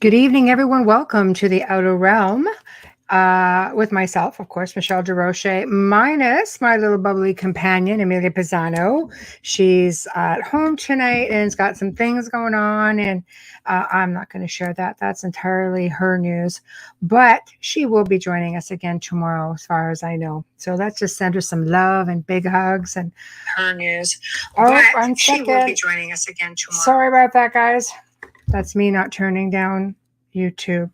Good evening, everyone. Welcome to the Outer Realm with myself, of course, Michelle Desrochers, minus my little bubbly companion, Amelia Pisano. She's at home tonight and has got some things going on, and I'm not going to share that. That's entirely her news, but she will be joining us again tomorrow, as far as I know. So let's just send her some love and big hugs and her news. Oh, but she will be joining us again tomorrow. Sorry about that, guys. That's me not turning down YouTube.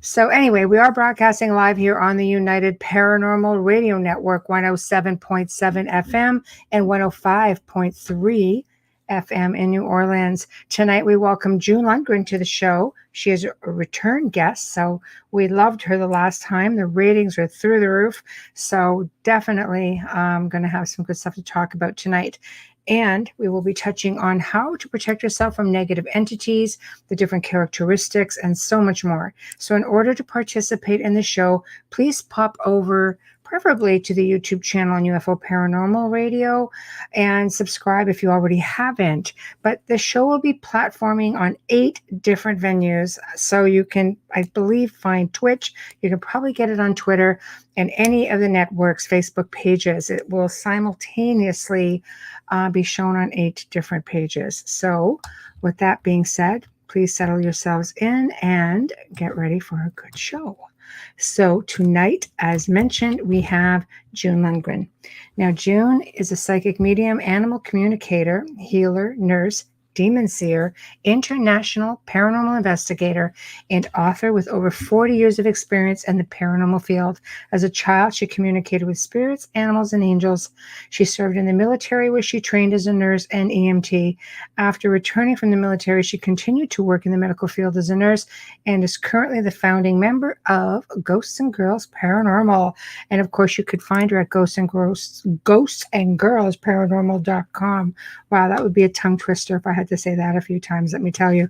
So anyway, we are broadcasting live here on the United Paranormal Radio Network, 107.7 FM and 105.3 FM in New Orleans. Tonight we welcome June Lundgren to the show. She is a return guest, so we loved her the last time. The ratings were through the roof, so definitely going to have some good stuff to talk about tonight. And we will be touching on how to protect yourself from negative entities, the different characteristics, and so much more. So in order to participate in the show, please pop over preferably to the YouTube channel on UFO Paranormal Radio and subscribe if you already haven't. But the show will be platforming on 8 different venues. So you can, I believe, find Twitch. You can probably get it on Twitter and any of the network's Facebook pages. It will simultaneously be shown on 8 different pages. So with that being said, please settle yourselves in and get ready for a good show. So tonight, as mentioned, we have June Lundgren. Now, June is a psychic medium, animal communicator, healer, nurse, demon seer, international paranormal investigator, and author with over 40 years of experience in the paranormal field. As a child, she communicated with spirits, animals, and angels. She served in the military, where she trained as a nurse and EMT. After returning from the military, she continued to work in the medical field as a nurse and is currently the founding member of Ghosts and Girls Paranormal. And of course, you could find her at ghostsandgirlsparanormal.com. Wow, that would be a tongue twister if I had to say that a few times, let me tell you.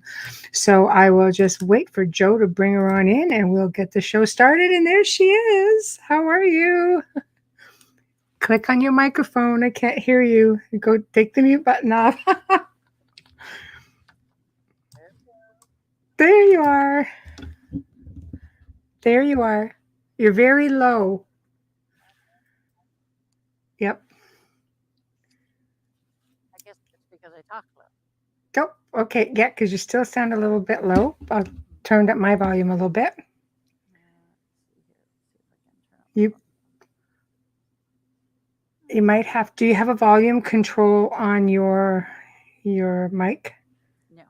So I will just wait for Joe to bring her on in and we'll get the show started. And there she is. How are you? Click on your microphone. I can't hear you. Go take the mute button off. There you are. There you are. You're very low. Yep. I guess it's because I talk low. Oh, okay. Yeah, because you still sound a little bit low. I'll turn up my volume a little bit. You might have. Do you have a volume control on your mic? No.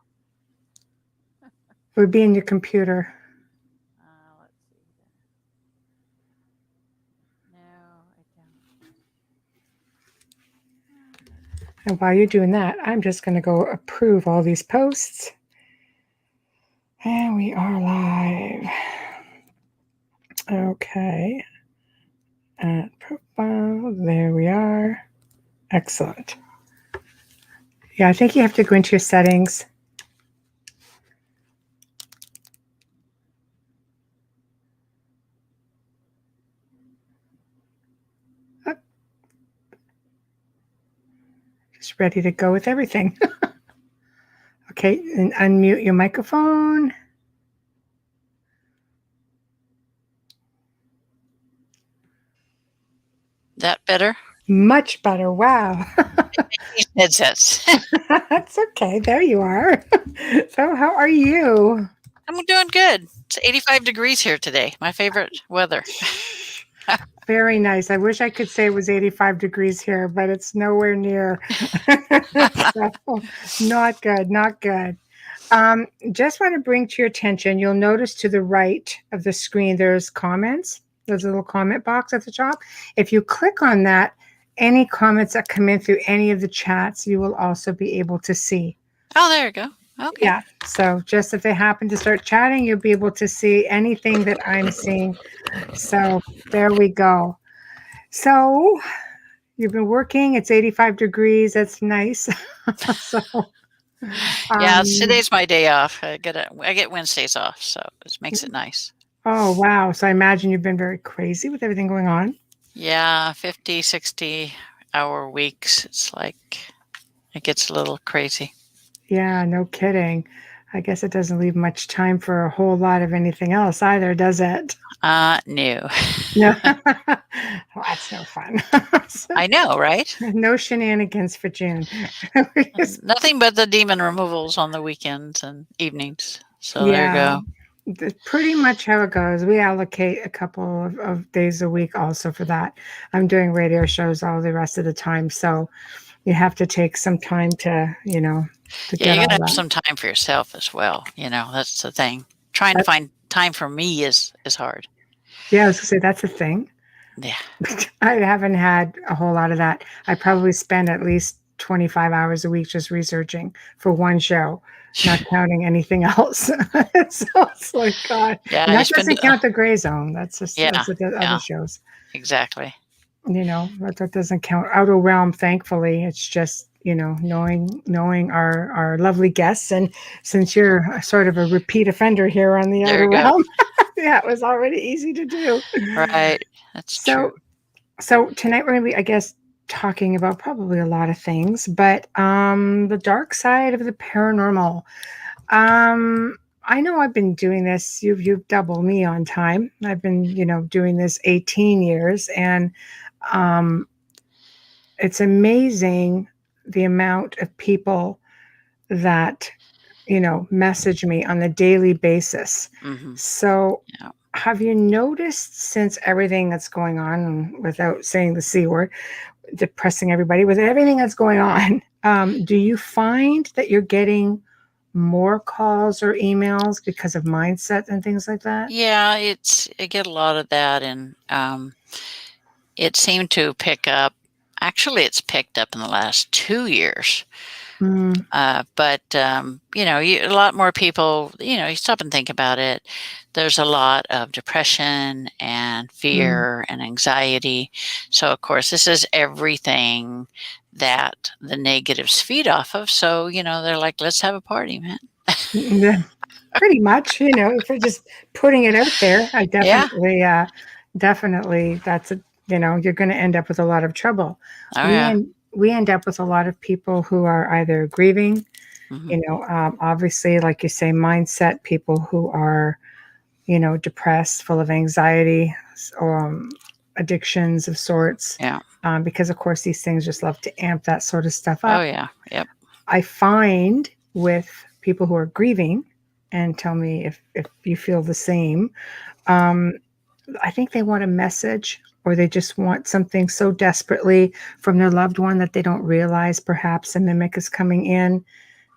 It would be in your computer. Let's see. No, I don't. And while you're doing that, I'm just going to go approve all these posts. And we are live. Okay. At profile, there we are. Excellent. Yeah, I think you have to go into your settings. Just ready to go with everything. Okay, and unmute your microphone. That better? Much better. Wow. Headsets. That's okay. There you are. So how are you? I'm doing good. It's 85 degrees here today. My favorite weather. Very nice. I wish I could say it was 85 degrees here, but it's nowhere near. So, not good. Not good. Just want to bring to your attention, you'll notice to the right of the screen, there's comments. There's a little comment box at the top. If you click on that, any comments that come in through any of the chats, you will also be able to see. Oh, there you go. Okay. Yeah. So just if they happen to start chatting, you'll be able to see anything that I'm seeing. So there we go. So you've been working. It's 85 degrees. That's nice. So yeah, today's my day off. I get Wednesdays off, so it makes it nice. Oh, wow. So I imagine you've been very crazy with everything going on. Yeah, 50, 60-hour weeks. It's like it gets a little crazy. Yeah, no kidding. I guess it doesn't leave much time for a whole lot of anything else either, does it? No. No. Well, that's no fun. I know, right? No shenanigans for June. Nothing but the demon removals on the weekends and evenings. So there you Yeah, go. that's pretty much how it goes. We allocate a couple of days a week also for that. I'm doing radio shows all the rest of the time, so you have to take some time to, to Yeah, get you gotta all have that. some time for yourself as well. That's the thing. Trying to find time for me is hard. Yeah, I was gonna say that's a thing. Yeah. I haven't had a whole lot of that. I probably spend at least 25 hours a week just researching for one show, not counting anything else. So it's like, God. Yeah, And you that spend. doesn't count the gray zone. That's Yeah, the other yeah, shows. exactly. That doesn't count. Outer Realm, thankfully, it's just, knowing our lovely guests. And since you're sort of a repeat offender here on the There Outer you go. Realm, yeah, it was already easy to do. Right. That's true. So tonight we're going to be, I guess, talking about probably a lot of things, but the dark side of the paranormal. I know I've been doing this. You've doubled me on time. I've been, doing this 18 years, and um, it's amazing the amount of people that message me on a daily basis. Hmm. So Yeah. have you noticed, since everything that's going on, without saying the C word, depressing everybody, with everything that's going on, do you find that you're getting more calls or emails because of mindset and things like that? Yeah, I get a lot of that, and it seemed to pick up. Actually, it's picked up in the last 2 years. Mm, But a lot more people. You stop and think about it. There's a lot of depression and mm. fear and anxiety. So, of course, this is everything that the negatives feed off of. So, they're like, "Let's have a party, man." Yeah, pretty much, if you're just putting it out there, I Yeah. definitely, that's you're going to end up with a lot of trouble. Oh We yeah. end we end up with a lot of people who are either grieving, Hmm. obviously, like you say, mindset people who are, depressed, full of anxiety, addictions of sorts, Yeah. because of course these things just love to amp that sort of stuff Oh up. yeah. Yep. I find with people who are grieving, and tell me if you feel the same, um, I think they want a message, or they just want something so desperately from their loved one that they don't realize perhaps a mimic is coming in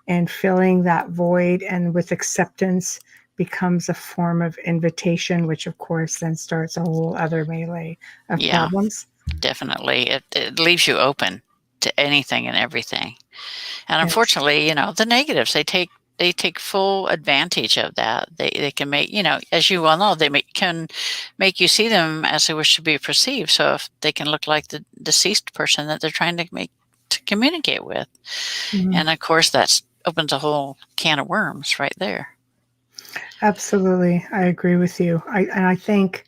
and filling that void, and with acceptance becomes a form of invitation, which of course then starts a whole other melee of Yeah. problems. Definitely. It leaves you open to anything and everything. And Yes. unfortunately, the negatives, they take full advantage of that. They can make, as you well know, can make you see them as they wish to be perceived. So if they can look like the deceased person that they're trying to communicate with. Mhm. And of course that opens a whole can of worms right there. Absolutely, I agree with you. I think,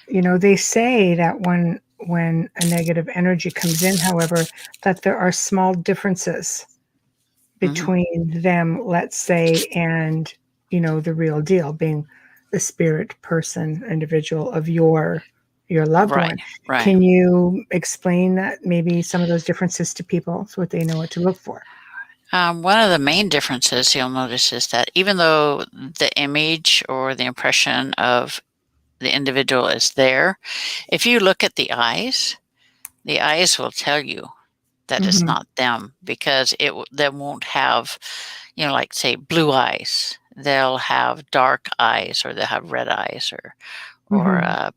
they say that when a negative energy comes in, however, that there are small differences Hmm. between them, let's say, and the real deal, being the spirit person, individual of your loved Right. one. Right. Can you explain that, maybe some of those differences to people, so that they know what to look for? One of the main differences you'll notice is that even though the image or the impression of the individual is there, if you look at the eyes will tell you that it's Hmm. not them, because they won't have, like say blue eyes. They'll have dark eyes, or they'll have red eyes, or Hmm.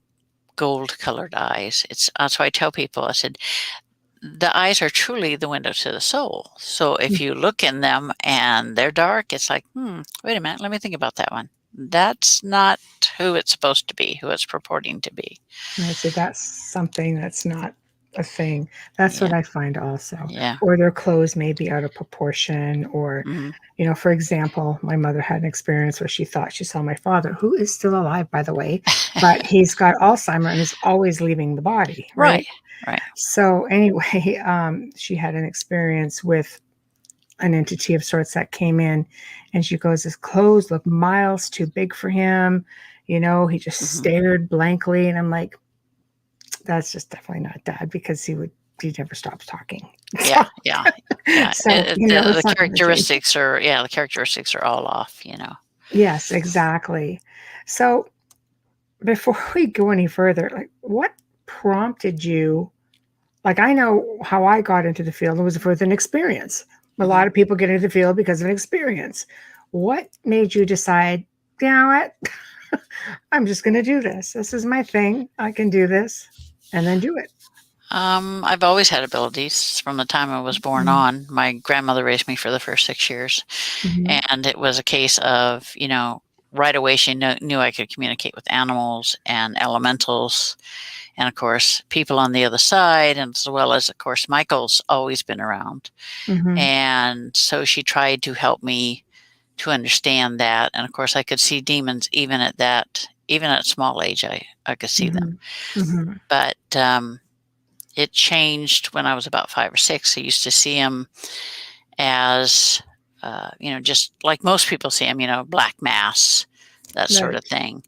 gold colored eyes. That's why I tell people. I said the eyes are truly the window to the soul. So if you look in them and they're dark, it's like, wait a minute, let me think about that one. That's not who it's supposed to be, who it's purporting to be. I say that's something that's not a thing. That's Yeah. what I find also. Yeah. Or their clothes may be out of proportion, or, Hmm. for example, my mother had an experience where she thought she saw my father, who is still alive, by the way, but he's got Alzheimer and is always leaving the body, Right. right? Right. So anyway, she had an experience with an entity of sorts that came in, and she goes, his clothes look miles too big for him. He just Hmm. stared blankly, and I'm like, that's just definitely not dad, because he never stops talking. Yeah, yeah, yeah. So, The it's not going to change. the characteristics are all off. Yes, exactly. So before we go any further, like, what prompted you? Like, I know how I got into the field. It was with an experience. A Hmm. lot of people get into the field because of an experience. What made you decide, you know what? I'm just going to do this. This is my thing. I can do this, and then do it. I've always had abilities from the time I was born Mhm. on. My grandmother raised me for the first 6 years, Mhm. and it was a case of, right away she knew I could communicate with animals and elementals, and of course people on the other side, and as well as, of course, Michael's always been around. Mhm. And so she tried to help me to understand that. And of course, I could see demons even at small age, I could see them. Mhm. Mhm. But it changed when I was about 5 or 6. I used to see them as, just like most people see them, black mass, that sort of Right. thing.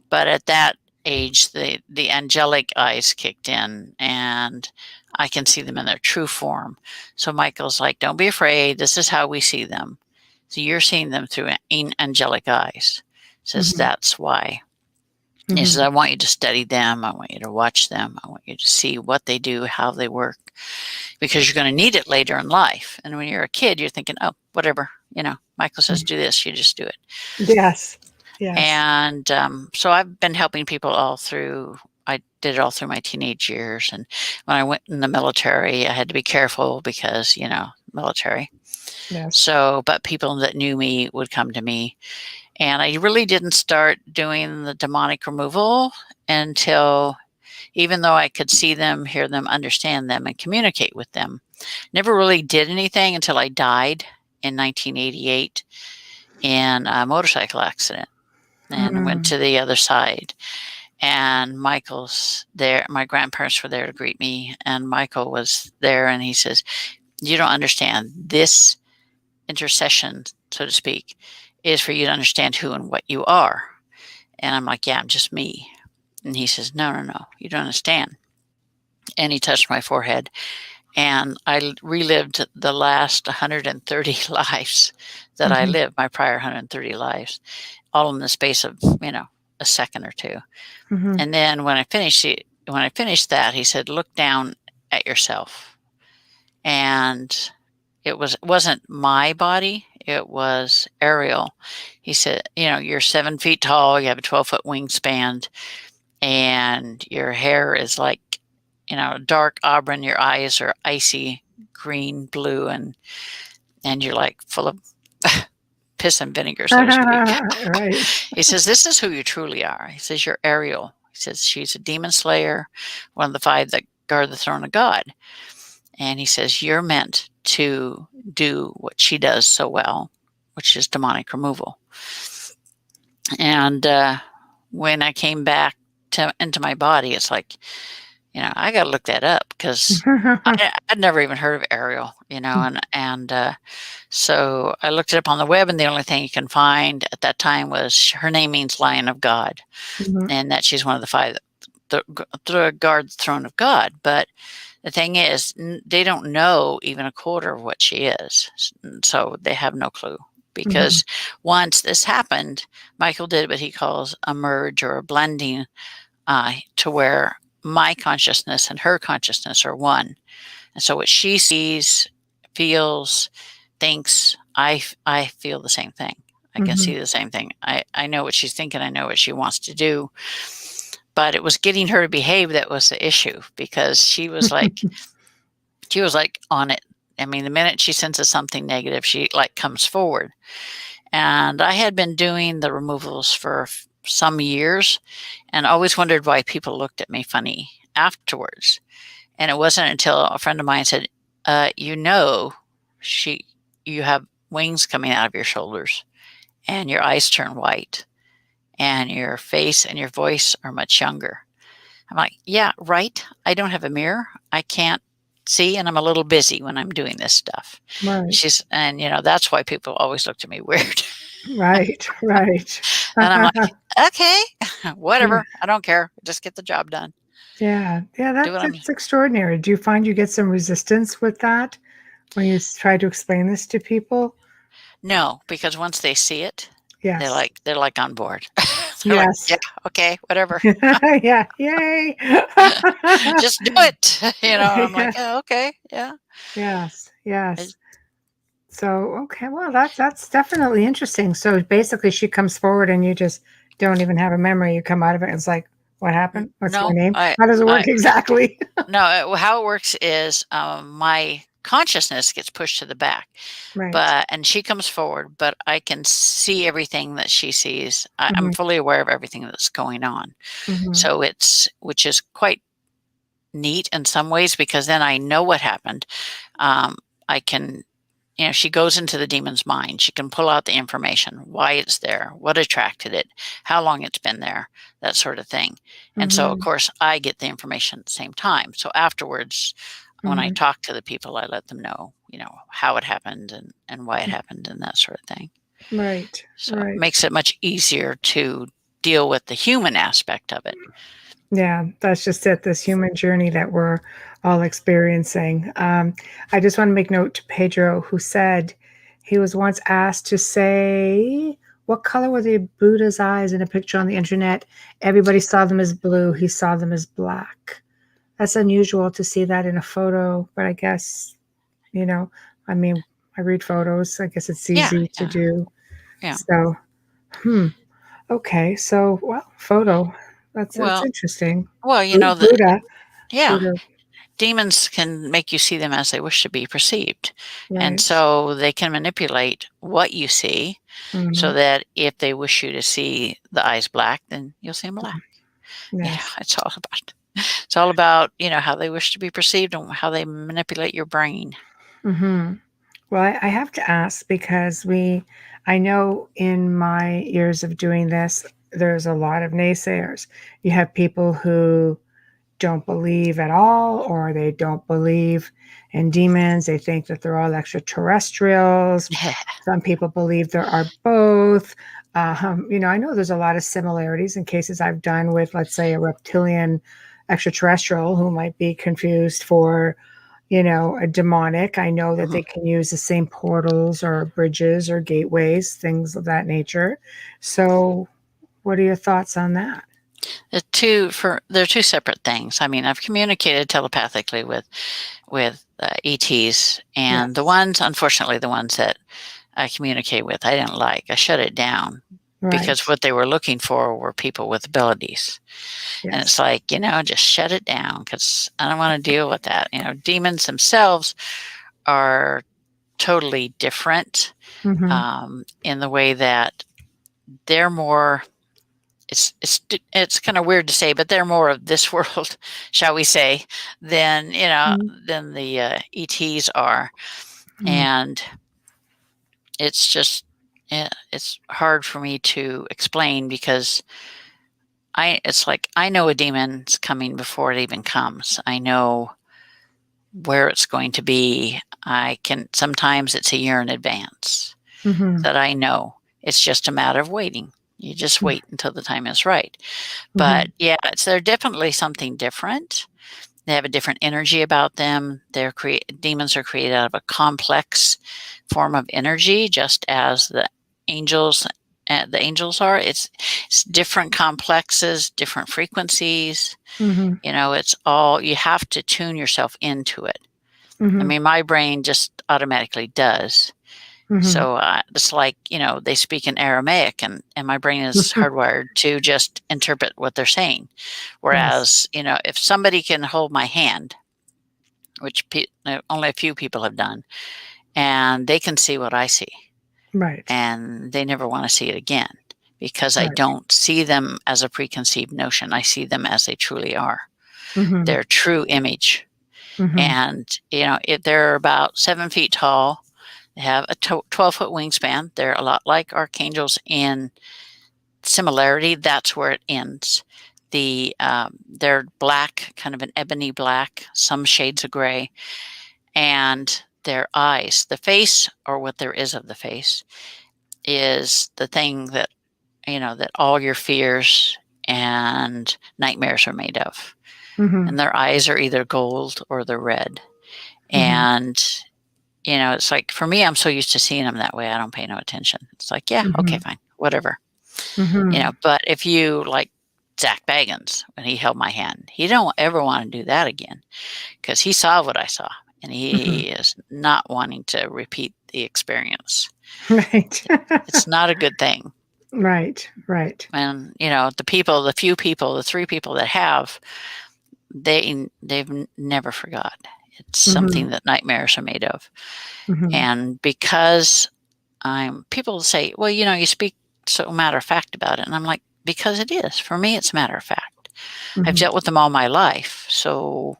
But at that age, the angelic eyes kicked in, and I can see them in their true form. So Michael's like, "Don't be afraid. This is how we see them. So you're seeing them through angelic eyes." Says Mhm. that's why. He says, Mhm. "I want you to study them. I want you to watch them. I want you to see what they do, how they work, because you're going to need it later in life." And when you're a kid, you're thinking, "Oh, whatever. Michael says Mhm. do this. You just do it." Yes. Yes. And so I've been helping people all through. I did it all through my teenage years. And when I went in the military, I had to be careful because, military. Yes. So, but people that knew me would come to me. And I really didn't start doing the demonic removal until, even though I could see them, hear them, understand them, and communicate with them, never really did anything until I died in 1988 in a motorcycle accident and went Mm. to the other side. And Michael's there. My grandparents were there to greet me, and Michael was there, and he says, "You don't understand. This intercession, so to speak, is for you to understand who and what you are." And I'm like, "Yeah, I'm just me." And he says, "No, no, no, you don't understand." And he touched my forehead, and I relived the last 130 lives that I Mhm. lived, my prior 130 lives, all in the space of, a second or two. Mhm. And then when I finished that, he said, "Look down at yourself." And it wasn't my body, it was Ariel. He said, "You're 7 feet tall, you have a 12-foot wingspan, and your hair is like, dark auburn, your eyes are icy green, blue, and you're like full of piss and vinegar, so to speak." Right. He says, "This is who you truly are." He says, "You're Ariel." He says, "She's a demon slayer, one of the 5 that guard the throne of God." And he says, "You're meant to do what she does so well, which is demonic removal." And when I came back into my body, it's like, I got to look that up because I'd never even heard of Ariel, and so I looked it up on the web, and the only thing you can find at that time was her name means Lion of God, Mhm. and that she's one of the 5 that guard the throne of God. But the thing is, they don't know even a quarter of what she is, so they have no clue. Mhm. Because once this happened, Michael did what he calls a merge or a blending, to where my consciousness and her consciousness are one. And so what she sees, feels, thinks, I feel the same thing. I can Mhm. see the same thing. I know what she's thinking. I know what she wants to do. But it was getting her to behave that was the issue, because she was like on it. I mean, the minute she senses something negative, she like comes forward. And I had been doing the removals for some years, and always wondered why people looked at me funny afterwards. And it wasn't until a friend of mine said, you know, she, you have wings coming out of your shoulders, and your eyes turn white, and your face and your voice are much younger. I'm like, "Yeah, right. I don't have a mirror. I can't see, and I'm a little busy when I'm doing this stuff. Right. And that's why people always looked at me weird. Right. Right. And I'm like, okay, Yeah. whatever. I don't care. Just get the job done. Yeah. Yeah. Do what I'm That's extraordinary. Do you find you get some resistance with that when you try to explain this to people? No, because once they see it, they're Yes. like they're like on board. They're like, Yes. yeah, okay, whatever. Yeah. Yay. Just do it. I'm like, Yeah. oh, okay, yeah. Yes. It- Yes. So, okay, well, that's definitely interesting. So basically, she comes forward, and you just don't even have a memory. You come out of it, and it's like, what happened? What's your no, name? How does it work exactly? no. How it works is my consciousness gets pushed to the back, Right. and she comes forward, but I can see everything that she sees. I'm Hmm. fully aware of everything that's going on. Hmm. So which is quite neat in some ways because then I know what happened. I can, she goes into the demon's mind. She can pull out the information, why it's there, what attracted it, how long it's been there, that sort of thing. And so, of Hmm. course, I get the information at the same time. So afterwards, when I Hmm. talk to the people, I let them know, how it happened and why it happened and that sort of thing. Right. So it Right. makes it much easier to deal with the human aspect of it. Yeah, that's just it. This human journey that we're all experiencing. I just want to make note to Pedro, who said he was once asked to say what color were the Buddha's eyes in a picture on the internet. Everybody saw them as blue. He saw them as black. That's unusual to see that in a photo, but I guess, you know, I mean, I read photos. I guess it's Yeah, easy to yeah, do. yeah. So, hmm. Okay. So, well, photo. That's Well, interesting. well, Buddha. yeah, Buddha. demons can make you see them as they wish to be perceived. And Right. so they can manipulate what you see so Mhm. that if they wish you to see the eyes black, then you'll see them black. Yes. It's all about, how they wish to be perceived and how they manipulate your brain. Mhm. Well, I have to ask because I know in my years of doing this, there's a lot of naysayers. You have people who don't believe at all, or they don't believe in demons. They think that they're all extraterrestrials. Some people believe there are both. I know there's a lot of similarities in cases I've done with, let's say, a reptilian extraterrestrial who might be confused for, a demonic. I know that Mhm. they can use the same portals or bridges or gateways, things of that nature. So, what are your thoughts on that? They're two separate things. I mean, I've communicated telepathically with ETs, and Yes. unfortunately, the ones that I communicate with, I didn't like. I shut it down Right. because what they were looking for were people with abilities. And Yes. it's like, just shut it down because I don't want to deal with that. Demons themselves are totally different Mhm. in the way that they're more. It's kind of weird to say, but they're more of this world, shall we say, than Mhm. than the ETs are, Mhm. and it's just it's hard for me to explain because it's like I know a demon's coming before it even comes. I know where it's going to be. I can sometimes it's a year in advance Mhm. that I know. It's just a matter of waiting. You just wait until the time is right. But Mhm. yeah, they're definitely something different. They have a different energy about them. Demons are created out of a complex form of energy, just as the angels are. It's different complexes, different frequencies. Mhm. It's all you have to tune yourself into it. I Mhm. mean, my brain just automatically does. Mhm. So it's like they speak in Aramaic, and my brain is hardwired to just interpret what they're saying. Yes. Whereas if somebody can hold my hand, which only a few people have done, and they can see what I see, Right. and they never want to see it again because I Right. don't see them as a preconceived notion. I see them as they truly are, Mhm. their true image. Mhm. And if they're about 7 feet tall, they have a 12-foot wingspan. They're a lot like archangels in similarity. That's where it ends. They're black, kind of an ebony black, some shades of gray, and their eyes, the face, or what there is of the face, is the thing that, that all your fears and nightmares are made of. Mm-hmm. And their eyes are either gold or they're red. Mm-hmm. And, it's like, for me, I'm so used to seeing them that way, I don't pay no attention. It's like, yeah, okay, fine, whatever. Mm-hmm. But if you, like Zach Baggins, when he held my hand, he don't ever want to do that again, because he saw what I saw, and Mm-hmm. he is not wanting to repeat the experience. Right. It's not a good thing. Right. Right. And, the few people, the three people that have, they've never forgot. It's Mm-hmm. something that nightmares are made of. Mm-hmm. And because people say, well, you speak so matter of fact about it. And I'm like, because it is. For me, it's matter of fact. I've Mm-hmm. dealt with them all my life. So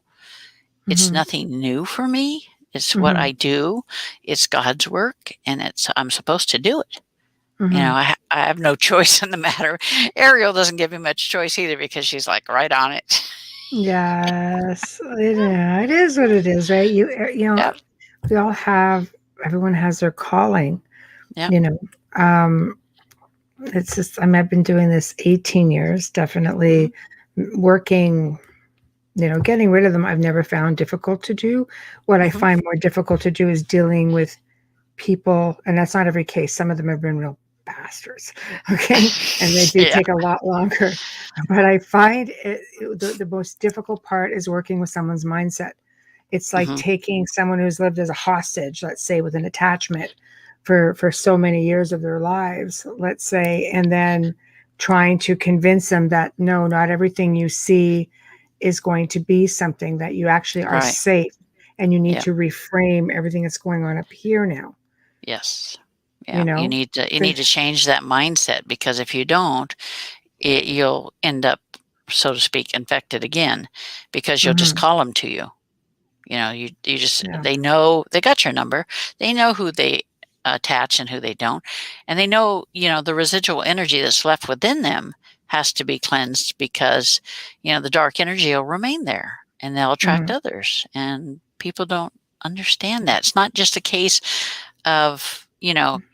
it's Mm-hmm. nothing new for me. It's what Mm-hmm. I do. It's God's work, and I'm supposed to do it. Mm-hmm. I have no choice in the matter. Ariel doesn't give me much choice either, because she's like right on it. Yes, it is what it is, right? Yeah. We all have, everyone has their calling, Yeah. you know. Um, it's just, I've been doing this 18 years, definitely working, getting rid of them. I've never found difficult to do. What I Mm-hmm. find more difficult to do is dealing with people, and that's not every case. Some of them have been real bastards, okay, and they do Yeah. take a lot longer. But I find the most difficult part is working with someone's mindset. It's like Mm-hmm. taking someone who's lived as a hostage, let's say, with an attachment for so many years of their lives, let's say, and then trying to convince them that no, not everything you see is going to be something, that you actually are Right. safe, and you need Yeah. to reframe everything that's going on up here now. Yes. You Yeah. You know, need to so, change that mindset, because if you don't, you'll end up, so to speak, infected again, because you'll just mhm, call them to you. You just, yeah, they know, they got your number. They know who they attach and who they don't. And they know, the residual energy that's left within them has to be cleansed, because, the dark energy will remain there, and they'll attract mhm, others. And people don't understand that. It's not just a case of,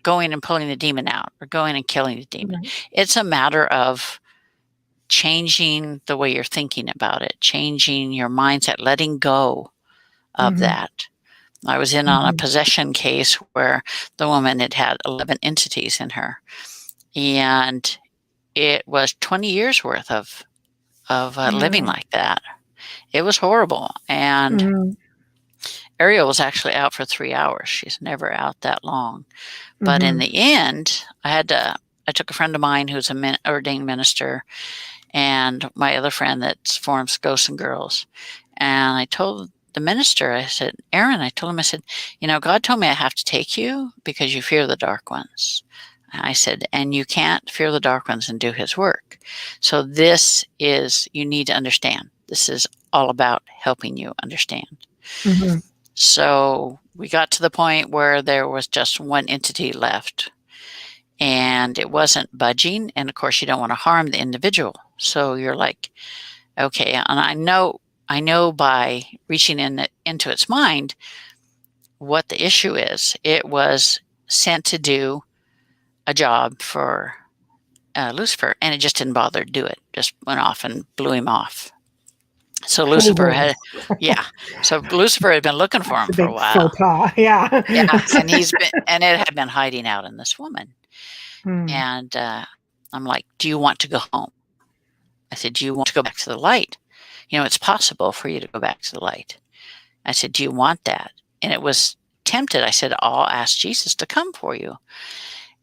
going and pulling the demon out, or going and killing the demon. right, It's a matter of changing the way you're thinking about it, changing your mindset, letting go of mhm, that. I was in on a mhm, possession case where the woman had 11 entities in her, and it was 20 years worth of living wow, like that. It was horrible. And mhm, Ariel was actually out for 3 hours. She's never out that long. But in mhm, the end, I took a friend of mine who's a ordained minister, and my other friend that forms Ghosts and Girls. And I told the minister, I said, Aaron, I told him, I said, God told me I have to take you because you fear the dark ones. I said, and you can't fear the dark ones and do his work. So you need to understand. This is all about helping you understand. mhm, So we got to the point where there was just one entity left, and it wasn't budging. And of course, you don't want to harm the individual. So you're like, okay. And I know by reaching into its mind what the issue is. It was sent to do a job for Lucifer, and it just didn't bother to do it. Just went off and blew him off. So oh Lucifer boy, had, yeah. So Lucifer had been looking for that's him a for a big while. faux pas. Yeah. Yeah, and it had been hiding out in this woman. Hmm. And I'm like, do you want to go home? I said, do you want to go back to the light? It's possible for you to go back to the light. I said, do you want that? And it was tempted. I said, I'll ask Jesus to come for you.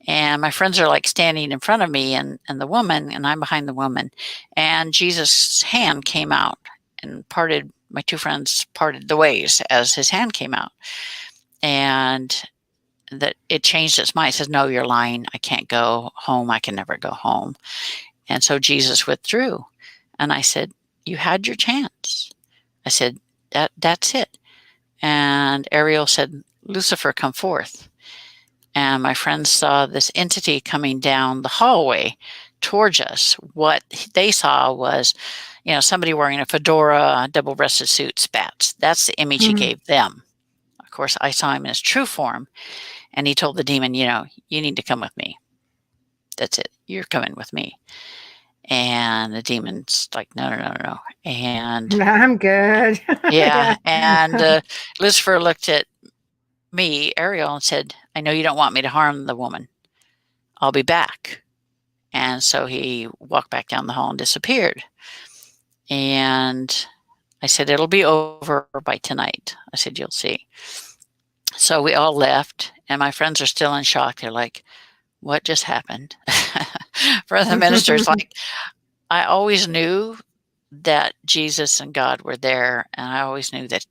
And my friends are like standing in front of me and the woman, and I'm behind the woman. And Jesus' hand came out and parted, my two friends parted the ways as his hand came out. And that it changed its mind. It says, no, you're lying. I can't go home. I can never go home. And so Jesus withdrew. And I said, you had your chance. I said, that's it. And Ariel said, Lucifer, come forth. And my friends saw this entity coming down the hallway towards us. What they saw was, somebody wearing a fedora, double-breasted suit, spats. That's the image he Mhm. gave them. Of course, I saw him in his true form, and he told the demon, you need to come with me. That's it. You're coming with me. And the demon's like, no, no, no, no, no. And I'm good. yeah, Yeah. and Lucifer looked at me, Ariel, and said, I know you don't want me to harm the woman. I'll be back. And so he walked back down the hall and disappeared. And I said, it'll be over by tonight. I said, you'll see. So we all left, and my friends are still in shock. They're like, what just happened? For the minister's like, I always knew that Jesus and God were there, and I always knew that,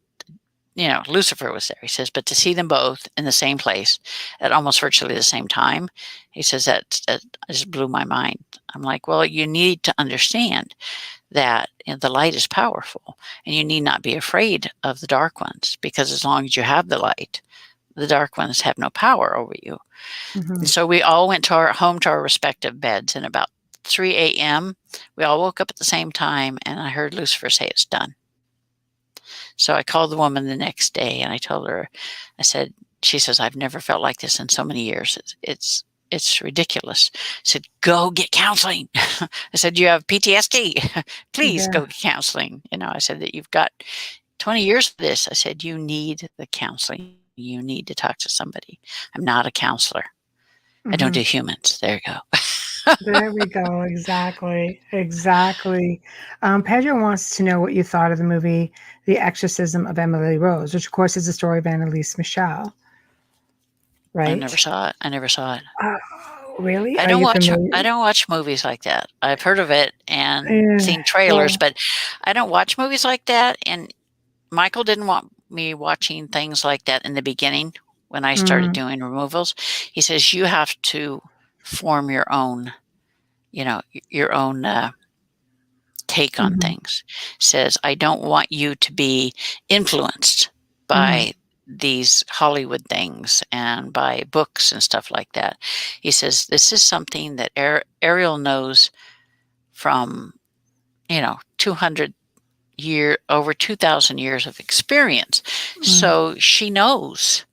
Lucifer was there. He says, but to see them both in the same place at almost virtually the same time, he says that just blew my mind. I'm like, well, you need to understand that the light is powerful, and you need not be afraid of the dark ones, because as long as you have the light, the dark ones have no power over you. And so we all went to our respective beds, and about 3 a.m., we all woke up at the same time, and I heard Lucifer say, it's done. So I called the woman the next day, and I told her, she says, I've never felt like this in so many years. It's ridiculous. I said, go get counseling. I said, you have PTSD. Please go Yeah. get counseling. I said that you've got 20 years of this. I said, you need the counseling. You need to talk to somebody. I'm not a counselor. I don't do humans. There you go. There we go. Exactly. Exactly. Pedro wants to know what you thought of the movie The Exorcism of Emily Rose, which, of course, is the story of Annalise Michel, I never right? saw it. I never saw it. Really? I Are don't you watch familiar? I don't watch movies like that. I've heard of it and Yeah. seen trailers, Well, but I don't watch movies like that. And Michael didn't want me watching things like that in the beginning when I started mm, doing removals. He says you have to form your own, your own take on mhm, things. Says I don't want you to be influenced mhm, by these Hollywood things and by books and stuff like that. He says this is something that Ariel knows from 200 over 2,000 years of experience. mm, So she knows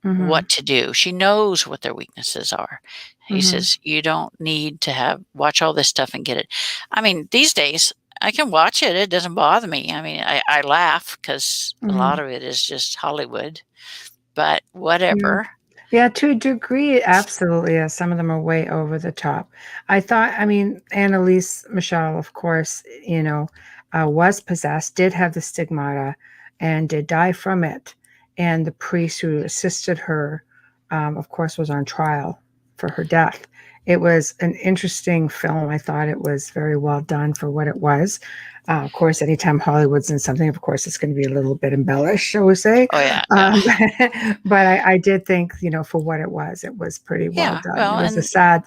mhm, what to do. She knows what their weaknesses are. He mhm, says you don't need to watch all this stuff and get it. I mean, these days I can watch it. It doesn't bother me. I mean, I laugh because a lot mhm. of it is just Hollywood, but Yeah. whatever. Yeah, to a degree, it absolutely is. Some of them are way over the top. I mean, Annalise Michel, of course, was possessed, did have the stigmata, and did die from it. And the priest who assisted her, of course, was on trial for her death. It was an interesting film. I thought it was very well done for what it was. Of course, anytime Hollywood's in something, of course, it's going to be a little bit embellished, shall we say. Oh yeah, yeah, Um, but I did think, for what it was pretty well yeah. done. Well, and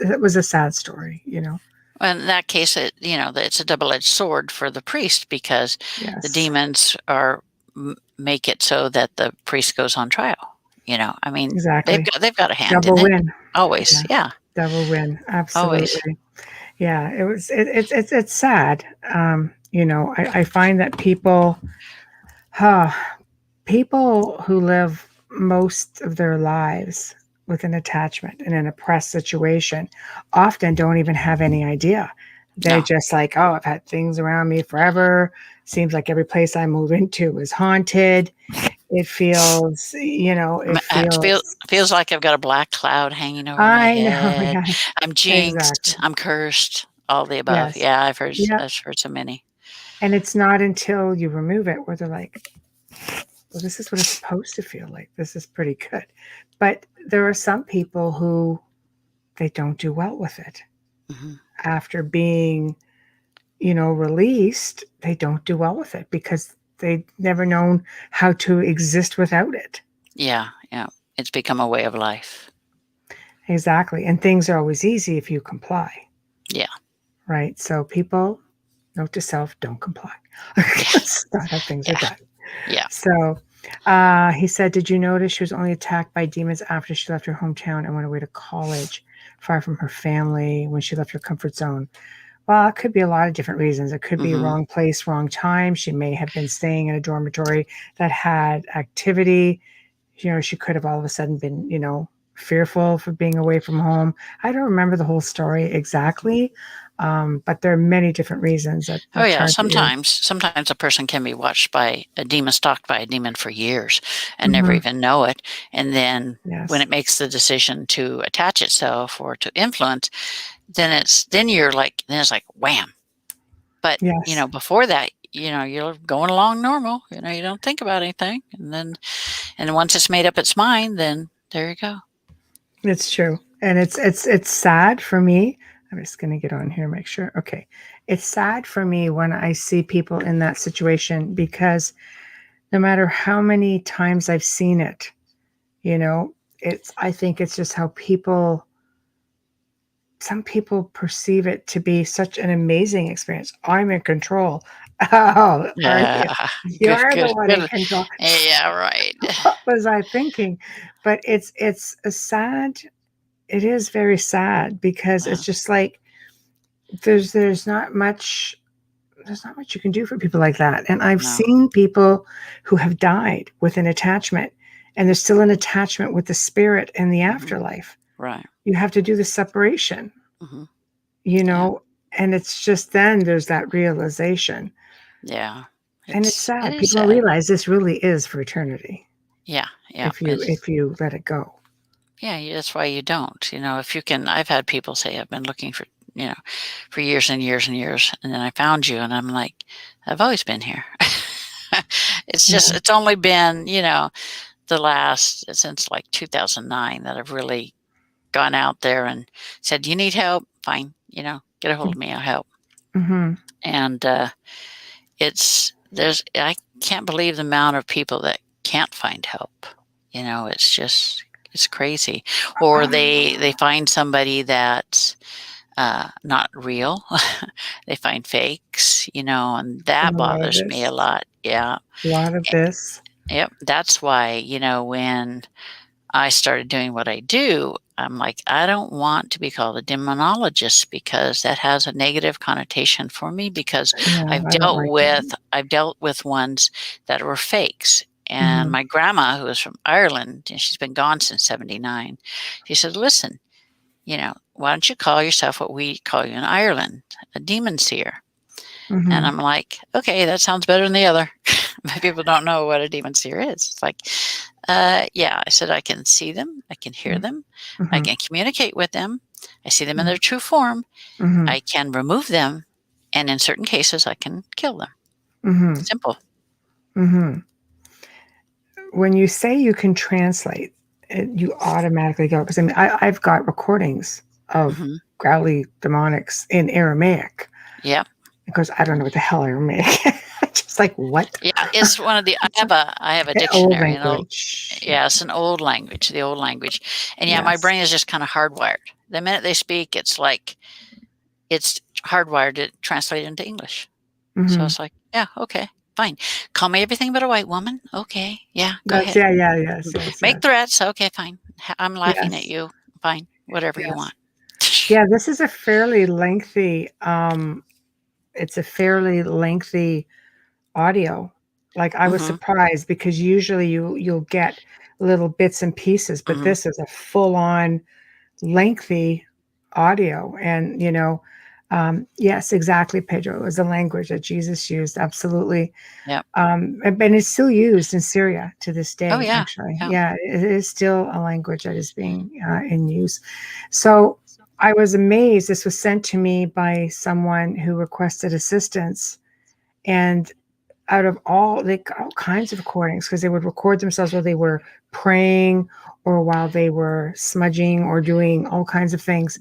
It was a sad story. in that case, it's a double-edged sword for the priest because the Yes, demons make it so that the priest goes on trial. I mean, exactly. they've got a hand in Double it win. always. Yeah, Yeah, double win. always. Absolutely. Yeah, it's sad. I find that huh, people who live most of their lives with an attachment in an oppressed situation often don't even have any idea. They're No, just like, oh, I've had things around me forever. Seems like every place I move into is haunted. It feels, it it feels, feels like I've got a black cloud hanging over my I know, head. yeah, I'm jinxed. exactly. I'm cursed. All the above. Yes. Yeah, Yeah. I've heard so many. And it's not until you remove it where they're like, well, this is what it's supposed to feel like. This is pretty good. But there are some people who they don't do well with it. Hmm. After being, released, they don't do well with it because they've never known how to exist without it. Yeah, yeah. It's become a way of life. Exactly. And things are always easy if you comply, Yeah, right? So note to self, don't comply. yeah, That's not how things are yeah, done. yeah. So He said, "Did you notice she was only attacked by demons after she left her hometown and went away to college, far from her family when she left her comfort zone?" Well, it could be a lot of different reasons. It could be Mm-hmm. wrong place, wrong time. She may have been staying in a dormitory that had activity. She could have all of a sudden been, fearful for being away from home. I don't remember the whole story exactly, but there are many different reasons that Oh that yeah, target you. sometimes a person can be watched by a demon, stalked by a demon for years and never Mhm. even know it. And then when Yes. it makes the decision to attach itself or to influence, then it's like wham. But Yes. before that, you're going along normal. You don't think about anything, and once it's made up its mind, then there you go. It's true. And it's sad for me. I'm just going to get on here and make sure. Okay. It's sad for me when I see people in that situation because no matter how many times I've seen it, you know, I think it's just how some people perceive it to be such an amazing experience. I'm in control. Oh, are you? Yeah, good, You're the good, one in good. control. Yeah, right. What was I thinking? But it's a sad. It is very sad because Yeah, it's just like there's not much you can do for people like that. And I've no, seen people who have died with an attachment, and there's still an attachment with the spirit in the hmm afterlife. right. You have to do the separation, hmm you Yeah, know, and it's just then there's that realization. yeah. And it's It sad. is People don't sad. realize this really is for eternity Yeah, yeah. if you let it go. That's why you don't. If you can, I've had people say, I've been looking for years and years and years, and then I found you, and I'm like, I've always been here. Yeah. It's only been, the last, since like 2009 that I've really gone out there and said, "You need help? Fine, get a hold of me. I'll help." Mm-hmm. And I can't believe the amount of people that can't find help. It's crazy. Or they find somebody that's not real. They find fakes, and There's that a lot of bothers me a this. lot. Yeah. A lot of Eh, this. Yep. That's why, when I started doing what I do, I'm like, I don't want to be called a demonologist because that has a negative connotation for me because No, I've I don't dealt like with that. I've dealt with ones that were fakes. And Mm-hmm. my grandma, who was from Ireland, and she's been gone since 79, she said, "Listen, why don't you call yourself what we call you in Ireland, a demon seer?" And Mm-hmm. I'm like, okay, that sounds better than the other. But people don't know what a demon seer is. It's like, yeah, I said, I can see them, I can hear them, I Mm-hmm. can communicate with them, I see them in their true form, Mm-hmm. I can remove them, and in certain cases, I can kill them. Mm-hmm. Simple. Mm-hmm. When you say you can translate, you automatically go because I've got recordings of hmm growly demonics in Aramaic Yeah. because I don't know what the hell Aramaic. Just like what? Yeah. It's one of the, I have a The old dictionary, language. Yeah. yeah, it's an old language, the old language. And yeah, my Yes. brain is just kind of hardwired. The minute they speak, it's like, it's hardwired to translate into English. So Mm-hmm. it's like, yeah, okay, fine. Call me everything but a white woman. Okay, yeah, go That's ahead. yeah. Yeah. Yes. Yes. Make Yes. threats. Okay, fine. I'm laughing at Yes. you. Fine, whatever you Yes. want. Yeah. This is a fairly lengthy. It's a fairly lengthy audio. Like I was hmm surprised because usually you'll get little bits and pieces, but hmm this is a full on lengthy audio. And yes, exactly, Pedro. It was the language that Jesus used. Absolutely. Yep. And it's still used in Syria to this Oh day, yeah. actually. Yeah. Yeah, it is still a language that is being in use. So I was amazed. This was sent to me by someone who requested assistance. And out of all kinds of recordings, because they would record themselves while they were praying or while they were smudging or doing all kinds of things,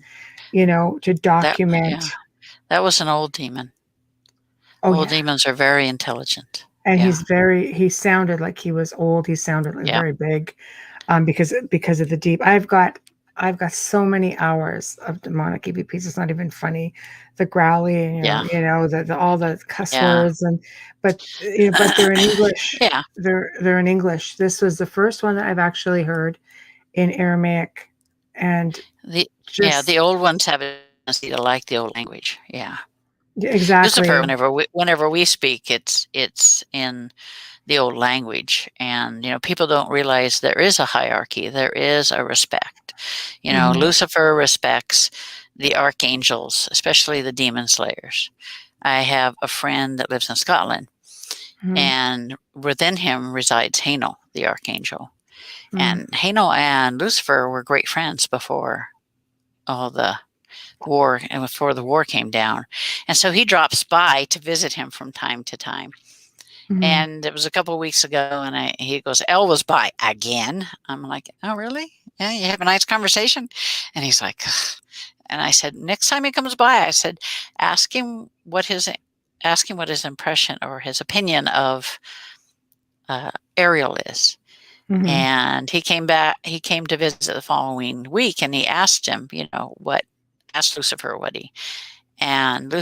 to That yeah. document. That was an old demon. Oh Old yeah. demons are very intelligent. And Yeah. he sounded like he was old. He sounded like Yeah. very big, because of the deep. I've got I've got so many hours of demonic EVPs. It's not even funny. The growly, Yeah. the all the cuss Yeah. words, but they're in English. Yeah. They're in English. This was the first one that I've actually heard in Aramaic, and The yeah, just the old ones have a tendency to like the old language. Yeah. Lucifer, exactly. whenever we speak, it's in the old language, and people don't realize there is a hierarchy, there is a respect. Hmm. Lucifer respects the archangels, especially the demon slayers. I have a friend that lives in Scotland, Hmm. and within him resides Hanel, the archangel. Hmm. And Hanel and Lucifer were great friends before all the war and before the war came down. And so he drops by to visit him from time to time. Hmm. And it was a couple of weeks ago, and he goes, "Elle was by again." I'm like, "Oh, really? Yeah, you have a nice conversation?" And he's like, "Ugh." And I said, "Next time he comes by," I said, "ask him what his impression or his opinion of Ariel is." Hmm. And he came back. He came to visit the following week, and he asked him, asked Lucifer what he, and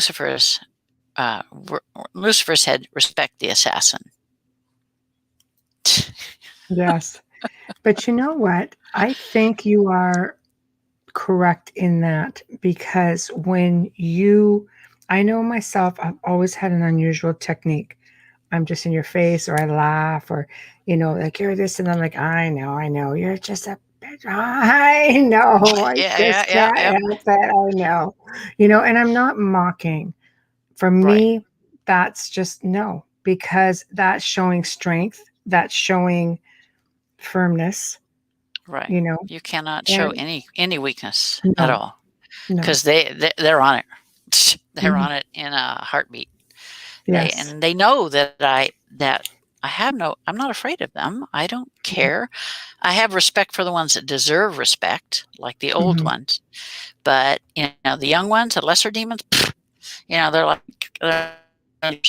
uh, Lucifer said, "Respect the assassin." Yes, but you know what? I think you are correct in that because I know myself, I've always had an unusual technique. I'm just in your face, or I laugh, or, like you're this, and I'm like, I know, you're just a bitch. I know, I Yeah, yeah, just yeah, can't yeah. help it. I know, and I'm not mocking. For Right, me, that's just no, because that's showing strength, that's showing firmness, right. you know, You cannot show and any weakness at no, all no. because they're on it. They're Mhm. on it in a heartbeat. Yes. And they know that I have no. I'm not afraid of them. I don't No. care. I have respect for the ones that deserve respect, like the old Mhm. ones. But the young ones, the lesser demons, they're like they're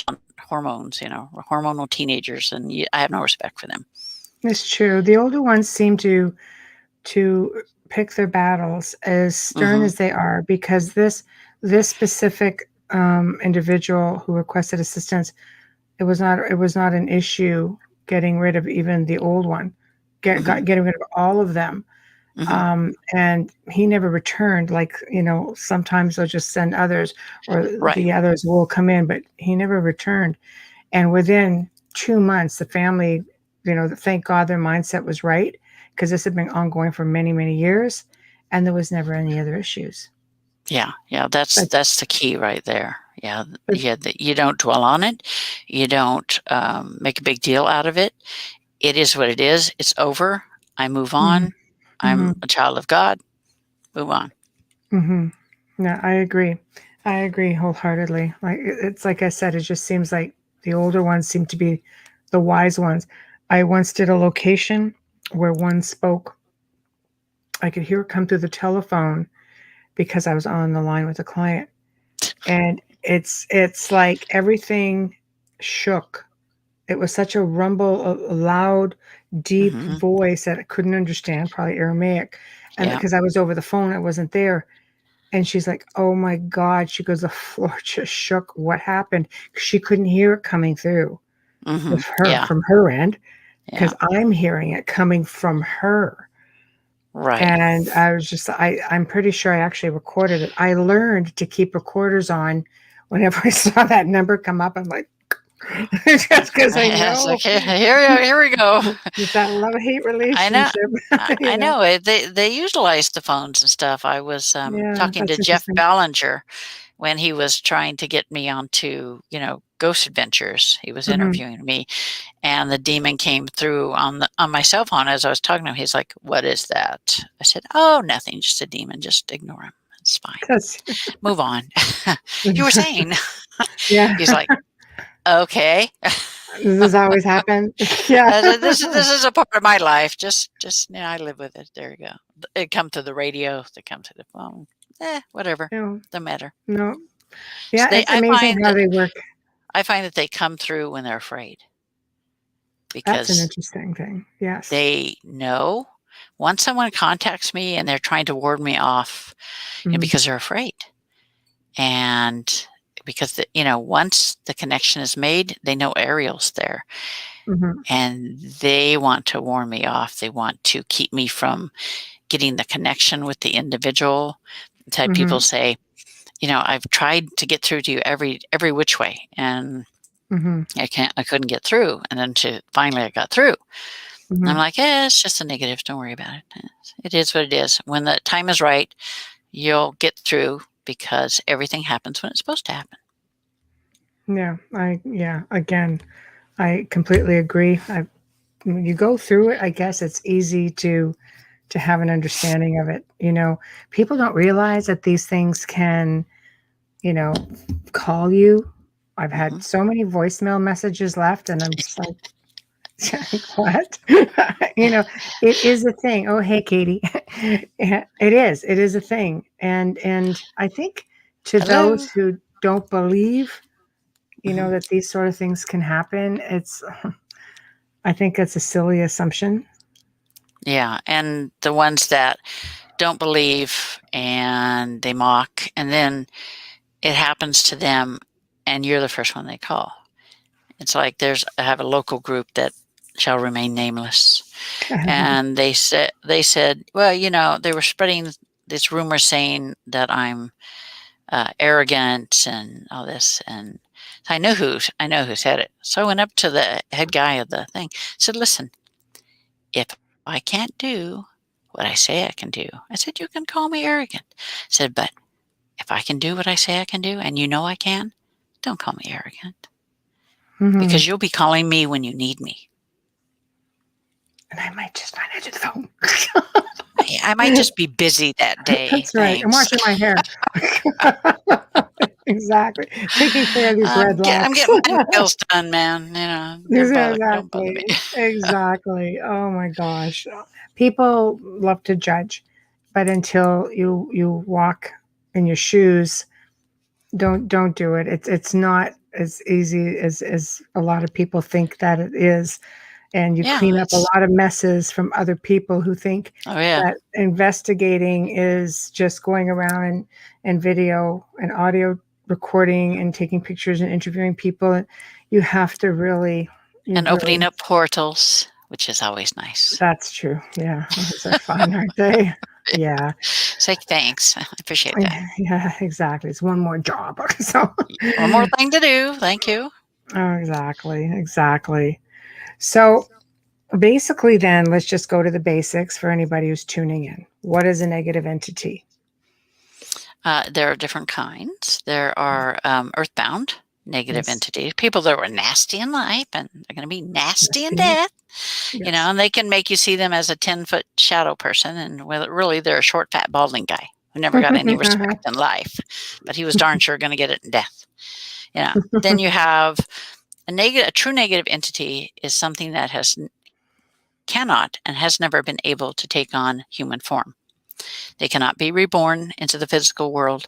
on hormones. Hormonal teenagers, and I have no respect for them. It's true. The older ones seem to pick their battles as stern Hmm. as they are because this specific individual who requested assistance, it was not an issue getting rid of even the old one, Hmm. getting rid of all of them. Hmm. And he never returned. Like, sometimes they'll just send others, or Right. the others will come in, but he never returned. And within 2 months, the family, thank God their mindset was right, because this had been ongoing for many, many years, and there was never any other issues. Yeah, yeah, that's But, that's the key right there. Yeah, but, yeah, that you don't dwell on it. You don't make a big deal out of it. It is what it is. It's over. I move mhm, on. I'm mhm, a child of God. Move on. mhm. No, I agree wholeheartedly. Like it's like I said, it just seems like the older ones seem to be the wise ones. I once did a location where one spoke. I could hear it come through the telephone because I was on the line with a client. And it's like everything shook. It was such a rumble, a loud, deep Hmm. voice that I couldn't understand, probably Aramaic. And Yeah. because I was over the phone, I wasn't there. And she's like, "Oh my God." She goes, "The floor just shook. What happened?" 'Cause she couldn't hear it coming through Hmm. with her Yeah. from her end, Yeah. because I'm hearing it coming from her. Right. And I was just, I'm pretty sure I actually recorded it. I learned to keep recorders on whenever I saw that number come up. I'm like, just because I Yes. know Okay. Here we go. it's that love-hate I know. relationship, I know it. They utilize the phones and stuff. I was Yeah, talking to that's Jeff interesting. Ballinger when he was trying to get me onto, Ghost Adventures. He was Mhm, interviewing me, and the demon came through on my cell phone as I was talking to him. He's like, "What is that?" I said, "Oh, nothing, just a demon. Just ignore him. It's fine. that's Move on." You were saying. yeah, He's like, "Okay." does this always happen? Yeah. I said, this is a part of my life. Just I live with it. There you go. It come to the radio. They come to the phone. Whatever. No, Don't matter. no. So Yeah, it's I amazing find how that they work. they come through when they're afraid That's an because interesting thing. Yes. they know. once someone contacts me and they're trying to ward me off, because they're afraid, and because once the connection is made, they know Ariel's there, and they want to warn me off. They want to keep me from getting the connection with the individual. I've had people say, I've tried to get through to you every which way, and I couldn't get through. And then finally I got through. And I'm like, it's just a negative. Don't worry about it. It is what it is. When the time is right, you'll get through, because everything happens when it's supposed to happen. Again, I completely agree. When you go through it, I guess it's easy to have an understanding of it. People don't realize that these things can, call you. I've had so many voicemail messages left, and I'm just like, what? It is a thing. Oh, hey, Katie. It is a thing. And I think to Hello. those who don't believe, that these sort of things can happen, I think it's a silly assumption. Yeah. And the ones that don't believe and they mock, and then it happens to them, and you're the first one they call. It's like I have a local group that shall remain nameless. And they said, well, they were spreading this rumor saying that I'm arrogant and all this. And I know who said it. So I went up to the head guy of the thing, said, listen, if I can't do what I say I can do, I said, you can call me arrogant. I said, but if I can do what I say I can do, and I can, don't call me arrogant, because you'll be calling me when you need me. And I might just not answer the phone. I might just be busy that day. That's right. I'm washing my hair. Exactly. Taking care of these red locks. I'm getting my nails done, man. Don't bother me. Exactly. Oh my gosh. People love to judge, but until you walk in your shoes, don't do it. It's not as easy as a lot of people think that it is. And you clean up a lot of messes from other people who think that investigating is just going around and video and audio recording and taking pictures and interviewing people. And you have to really opening up portals, which is always nice. That's true. Yeah, those are fun, aren't they? Yeah. Say thanks. I appreciate that. Yeah, exactly. It's one more job. So one more thing to do. Thank you. Oh, exactly. So basically, then let's just go to the basics for anybody who's tuning in. What is a negative entity? There are different kinds. There are earthbound negative entities, people that were nasty in life and they're going to be nasty in death. And they can make you see them as a 10-foot shadow person, and really they're a short, fat, balding guy who never got any respect in life, but he was darn sure going to get it in death. Then you have a true negative entity is something that cannot and has never been able to take on human form. They cannot be reborn into the physical world.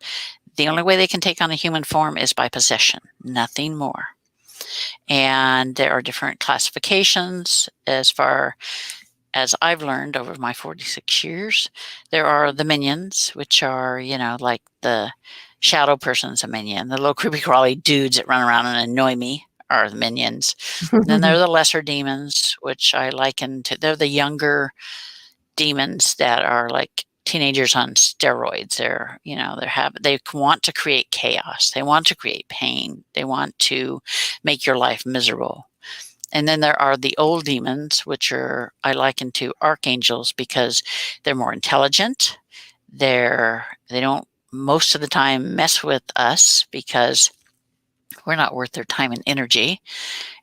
The only way they can take on a human form is by possession, nothing more. And there are different classifications as far as I've learned over my 46 years. There are the minions, which are, like the shadow person's a minion. The little creepy crawly dudes that run around and annoy me are the minions. Then there are the lesser demons, which I liken to, they're the younger demons that are like teenagers on steroids. They want to create chaos. They want to create pain. They want to make your life miserable. And then there are the old demons, which I liken to archangels, because they're more intelligent. They don't most of the time mess with us because we're not worth their time and energy.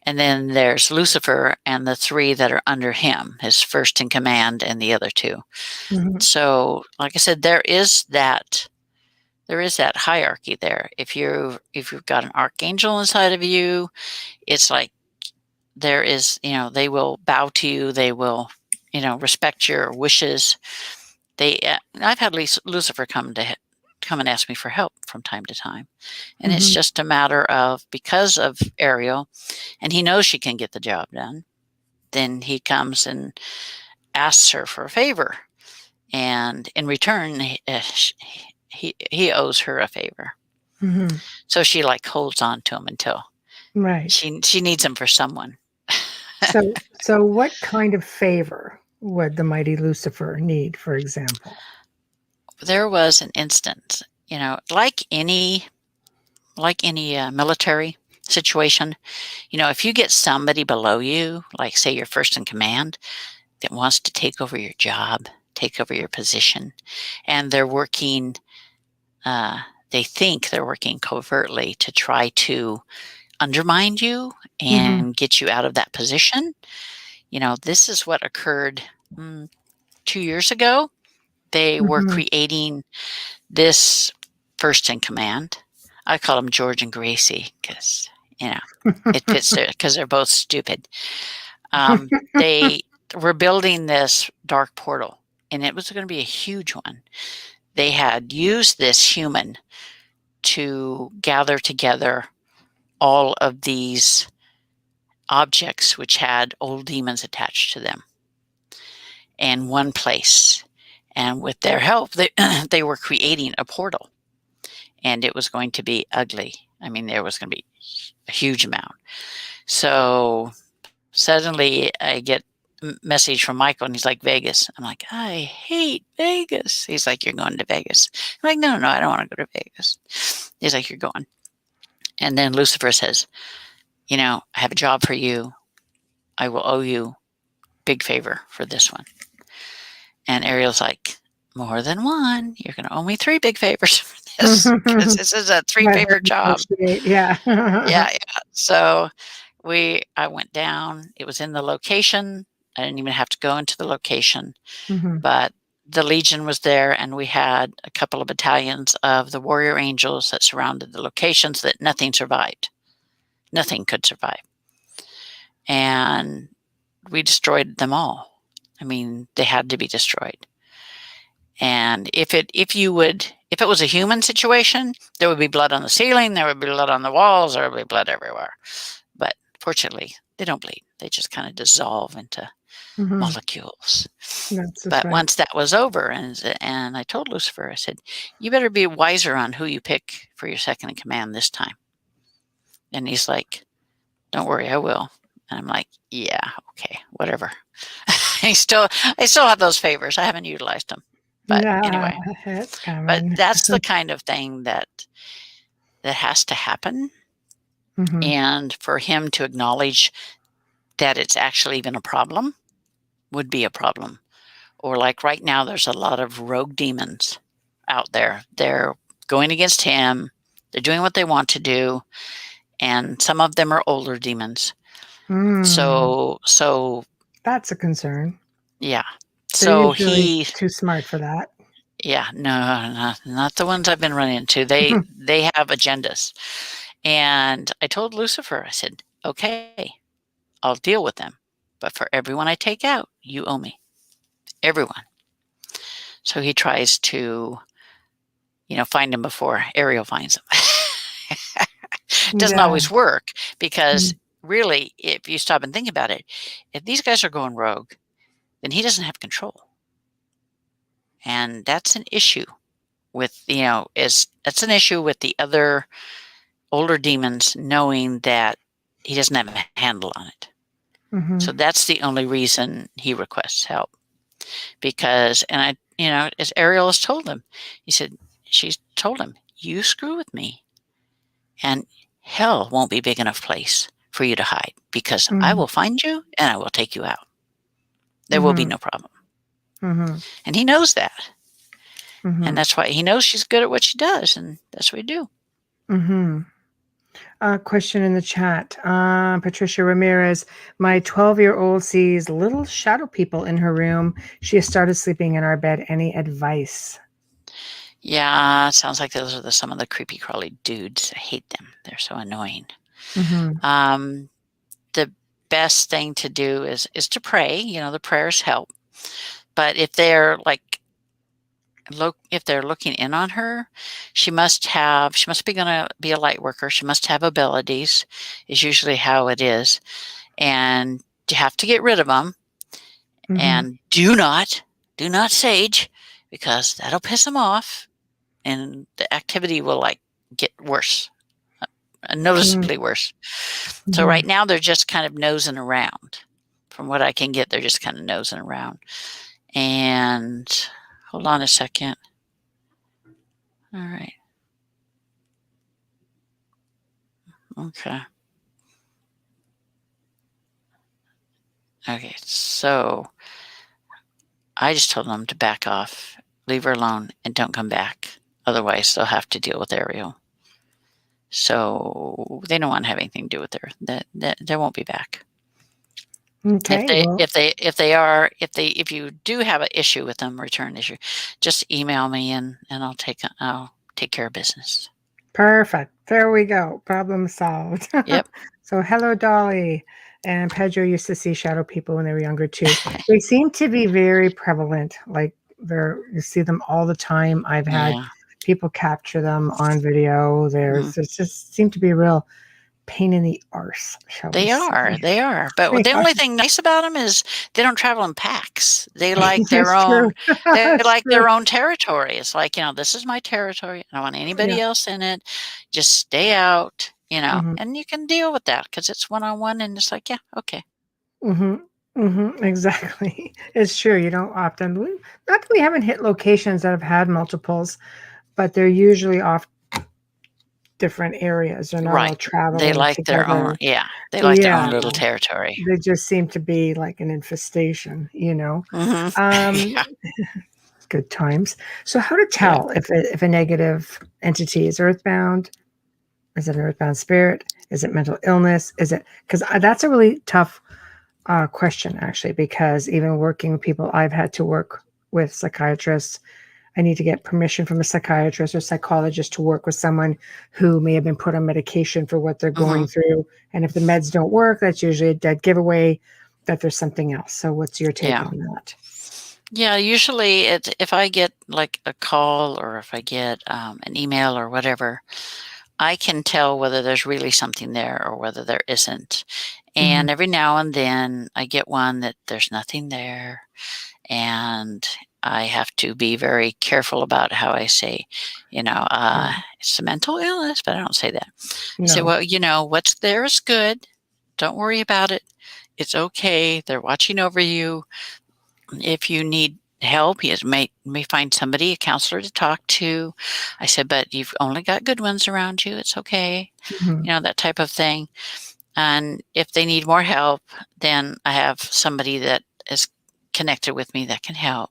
And then there's Lucifer and the three that are under him, his first in command and the other two. So, like I said, there is that hierarchy there. If you've got an archangel inside of you, it's like there is, they will bow to you. They will, respect your wishes. I've had Lucifer come and ask me for help from time to time. And it's just a matter of, because of Ariel, and he knows she can get the job done, then he comes and asks her for a favor, and in return, he owes her a favor. Mhm. So she like holds on to him until Right. she needs him for someone. So what kind of favor would the mighty Lucifer need, for example? There was an instance, like any military situation, if you get somebody below you, like say your first in command, that wants to take over your job, take over your position, and they're working, they think they're working covertly to try to undermine you Mhm. and get you out of that position. This is what occurred 2 years ago. They were Mhm. creating this first in command. I call them George and Gracie because, it fits there because they're both stupid. They were building this dark portal, and it was going to be a huge one. They had used this human to gather together all of these objects which had old demons attached to them in one place. And with their help, they were creating a portal, and it was going to be ugly. I mean, there was going to be a huge amount. So suddenly I get a message from Michael, and he's like, Vegas. I'm like, I hate Vegas. He's like, you're going to Vegas. I'm like, no, I don't want to go to Vegas. He's like, you're going. And then Lucifer says, I have a job for you. I will owe you big favor for this one. And Ariel's like, more than one. You're going to owe me 3 big favors for this because this is a 3 Let her favor job. negotiate, yeah. Yeah. So I went down. It was in the location. I didn't even have to go into the location, Mhm. but the Legion was there, and we had a couple of battalions of the warrior angels that surrounded the locations that nothing survived. Nothing could survive. And we destroyed them all. I mean, they had to be destroyed. And if it was a human situation, there would be blood on the ceiling, there would be blood on the walls, there would be blood everywhere. But fortunately, they don't bleed. They just kind of dissolve into Mhm. molecules. That's just But right. once that was over, and I told Lucifer, I said, you better be wiser on who you pick for your second in command this time. And he's like, don't worry, I will. And I'm like, yeah, okay, whatever. I still have those favors. I haven't utilized them. But Nah, anyway, it's but coming. that's the kind of thing that has to happen. Mhm. And for him to acknowledge that it's actually even a problem would be a problem. Or like right now, there's a lot of rogue demons out there. They're going against him. They're doing what they want to do. And some of them are older demons. Mm, So that's a concern. yeah. They're So usually too smart for that. yeah, no, not the ones I've been running into. They have agendas. And I told Lucifer, I said, okay, I'll deal with them. But for everyone I take out, you owe me. Everyone. So he tries to, find him before Ariel finds him. It doesn't Yeah. always work because Mhm. really, if you stop and think about it, if these guys are going rogue, then he doesn't have control. And that's an issue with, that's an issue with the other older demons knowing that he doesn't have a handle on it. So Mhm. that's the only reason he requests help. Because, and as Ariel has told him, she's told him, you screw with me, and hell won't be big enough place for you to hide because I Mhm. will find you and I will take you out. There will be Mhm. no problem. Mhm. And he knows that. And Mhm. that's why he knows she's good at what she does. And that's what we do. Mhm. Question in the chat. Patricia Ramirez, my 12-year-old sees little shadow people in her room. She has started sleeping in our bed. Any advice? Yeah, it sounds like those are some of the creepy crawly dudes. I hate them. They're so annoying. Mhm. Um, the best thing to do is to pray. The prayers help. But if they're looking in on her, she must be going to be a light worker. She must have abilities, is usually how it is. And you have to get rid of them. And do not sage, because that'll piss them off, and the activity will like get worse, noticeably worse. So right now they're just kind of nosing around. From what I can get, they're just kind of nosing around. And hold on a second. All right. Okay. Okay, so I just told them to back off, leave her alone, and don't come back. Otherwise, they'll have to deal with Ariel. So they don't want to have anything to do with her. They won't be back. Okay. If you do have an issue with them, return issue, just email me and I'll take care of business. Perfect. There we go. Problem solved. Yep. So hello, Dolly. And Pedro used to see shadow people when they were younger too. They seem to be very prevalent. Like you see them all the time. I've had people capture them on video. There's just seem to be a real pain in the arse, shall we say. They are. But the only thing nice about them is they don't travel in packs. They like their own. They like their own territory. It's like, this is my territory. I don't want anybody else in it. Just stay out. And you can deal with that because it's one-on-one, and it's like, yeah, okay. Exactly. It's true. You don't often. Not that we haven't hit locations that have had multiples, but they're usually off different areas. They're not all traveling They like together. their own. Yeah, they like their own little territory. They just seem to be like an infestation. Good times. So, how to tell if a negative entity is earthbound? Is it an earthbound spirit? Is it mental illness? Is it because that's a really tough question, actually, because even working with people, I've had to work with psychiatrists. I need to get permission from a psychiatrist or psychologist to work with someone who may have been put on medication for what they're going through. And if the meds don't work, that's usually a dead giveaway that there's something else. So what's your take on that? Yeah, usually if I get like a call or if I get an email or whatever, I can tell whether there's really something there or whether there isn't. And every now and then I get one that there's nothing there. And I have to be very careful about how I say, it's a mental illness, but I don't say that. I say, well, what's there is good. Don't worry about it. It's okay. They're watching over you. If you need help, you may find somebody, a counselor to talk to. I said, but you've only got good ones around you. It's okay. That type of thing. And if they need more help, then I have somebody that is connected with me that can help.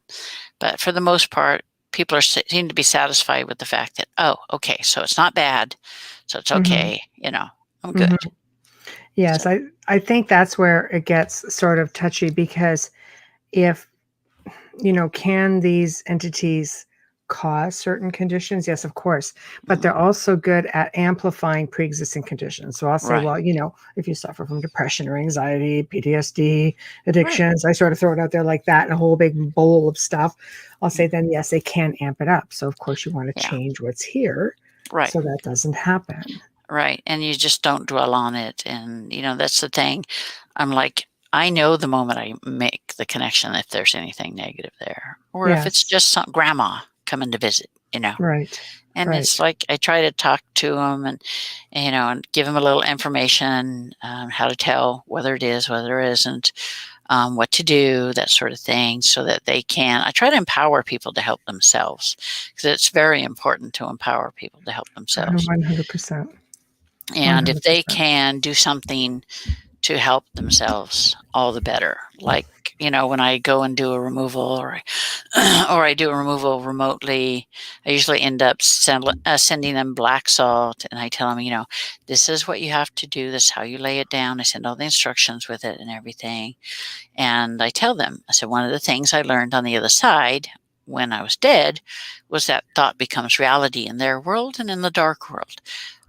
But for the most part, people seem to be satisfied with the fact that, oh, okay, so it's not bad. So it's okay. I'm good. Yes, so. I think that's where it gets sort of touchy because if, can these entities cause certain conditions? Yes, of course. But they're also good at amplifying pre-existing conditions. So I'll say, well, if you suffer from depression or anxiety, PTSD, addictions, I sort of throw it out there like that in a whole big bowl of stuff. I'll say then, yes, they can amp it up. So of course you want to change what's here so that doesn't happen. Right. And you just don't dwell on it. And, that's the thing. I'm like, I know the moment I make the connection if there's anything negative there, or if it's just some grandma coming to visit, Right. And it's like I try to talk to them and and give them a little information, how to tell whether it is, whether it isn't, what to do, that sort of thing, so that they can. I try to empower people to help themselves because it's very important to empower people to help themselves. 100%. And if they can do something to help themselves, all the better. Like, when I go and do a removal or I do a removal remotely, I usually end up sending them black salt, and I tell them, this is what you have to do. This is how you lay it down. I send all the instructions with it and everything. And I tell them, I said, one of the things I learned on the other side when I was dead was that thought becomes reality in their world and in the dark world.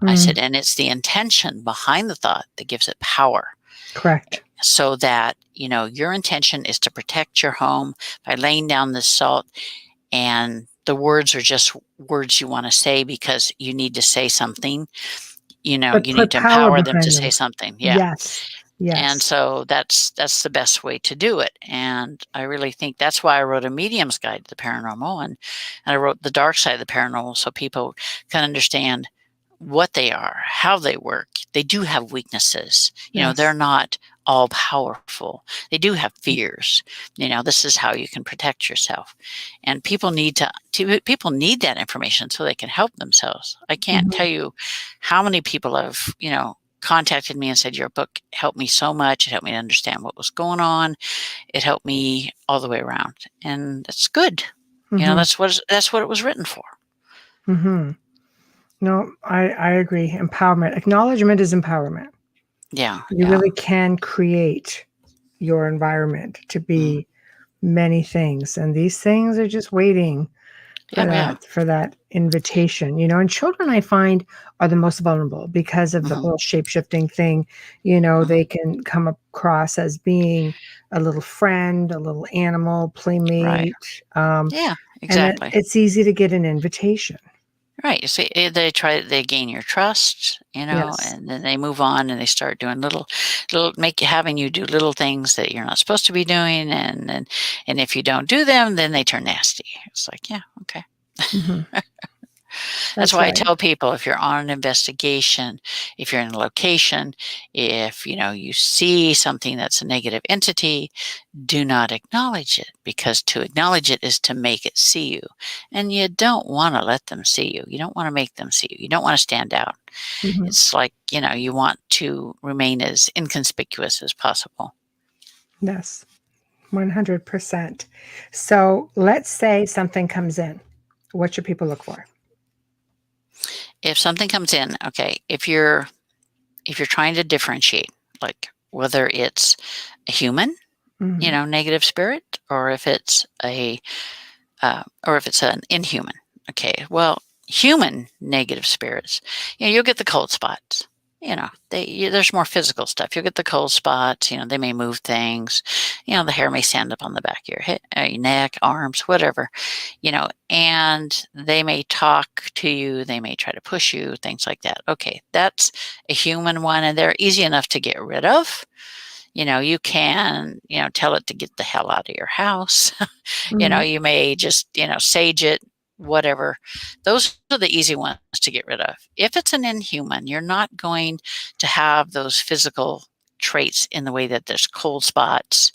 I said, and it's the intention behind the thought that gives it power. Correct. So that, your intention is to protect your home by laying down this salt, and the words are just words you want to say because you need to say something. You need to empower them to say something. Yeah. Yes. And Yes. so that's the best way to do it. And I really think that's why I wrote a medium's guide to the paranormal, and I wrote the dark side of the paranormal so people can understand what they are, how they work. They do have weaknesses. They're Yes. not all powerful. They do have fears. This is how you can protect yourself. And people need people need that information so they can help themselves. I can't Mhm. tell you how many people have, contacted me and said, your book helped me so much. It helped me to understand what was going on. It helped me all the way around. And that's good. Mhm. That's what it was written for. Mhm. No, I agree. Empowerment. Acknowledgement is empowerment. Yeah. You Yeah. really can create your environment to Mm. be many things, and these things are just waiting Yeah. Yeah. for that invitation. And children, I find, are the most vulnerable because of the Hmm. whole shape-shifting thing. Hmm. They can come across as being a little friend, a little animal Right. playmate, Yeah. and that Exactly. it's easy to get an invitation. Right. You see, they gain your trust, Yes. and then they move on and they start doing having you do little things that you're not supposed to be doing. And if you don't do them, then they turn nasty. It's like, yeah, okay. Mhm. That's That's why I right. tell people, if you're on an investigation, if you're in a location, if you see something that's a negative entity, do not acknowledge it, because to acknowledge it is to make it see you. And you don't want to let them see you. You don't want to make them see you. You don't want to stand out. Mhm. It's like, you want to remain as inconspicuous as possible. Yes. 100%. So let's say something comes in. What should people look for? If something comes in, okay, if you're trying to differentiate, like whether it's a human, Mhm. negative spirit, or if it's an inhuman. Okay, well, human negative spirits, you'll get the cold spots. There's more physical stuff. You'll get the cold spots. They may move things. The hair may stand up on the back of your neck, arms, whatever. And they may talk to you. They may try to push you, things like that. Okay, that's a human one, and they're easy enough to get rid of. You can, tell it to get the hell out of your house. Mhm. You may just, sage it, whatever. Those are the easy ones to get rid of. If it's an inhuman, you're not going to have those physical traits in the way that there's cold spots.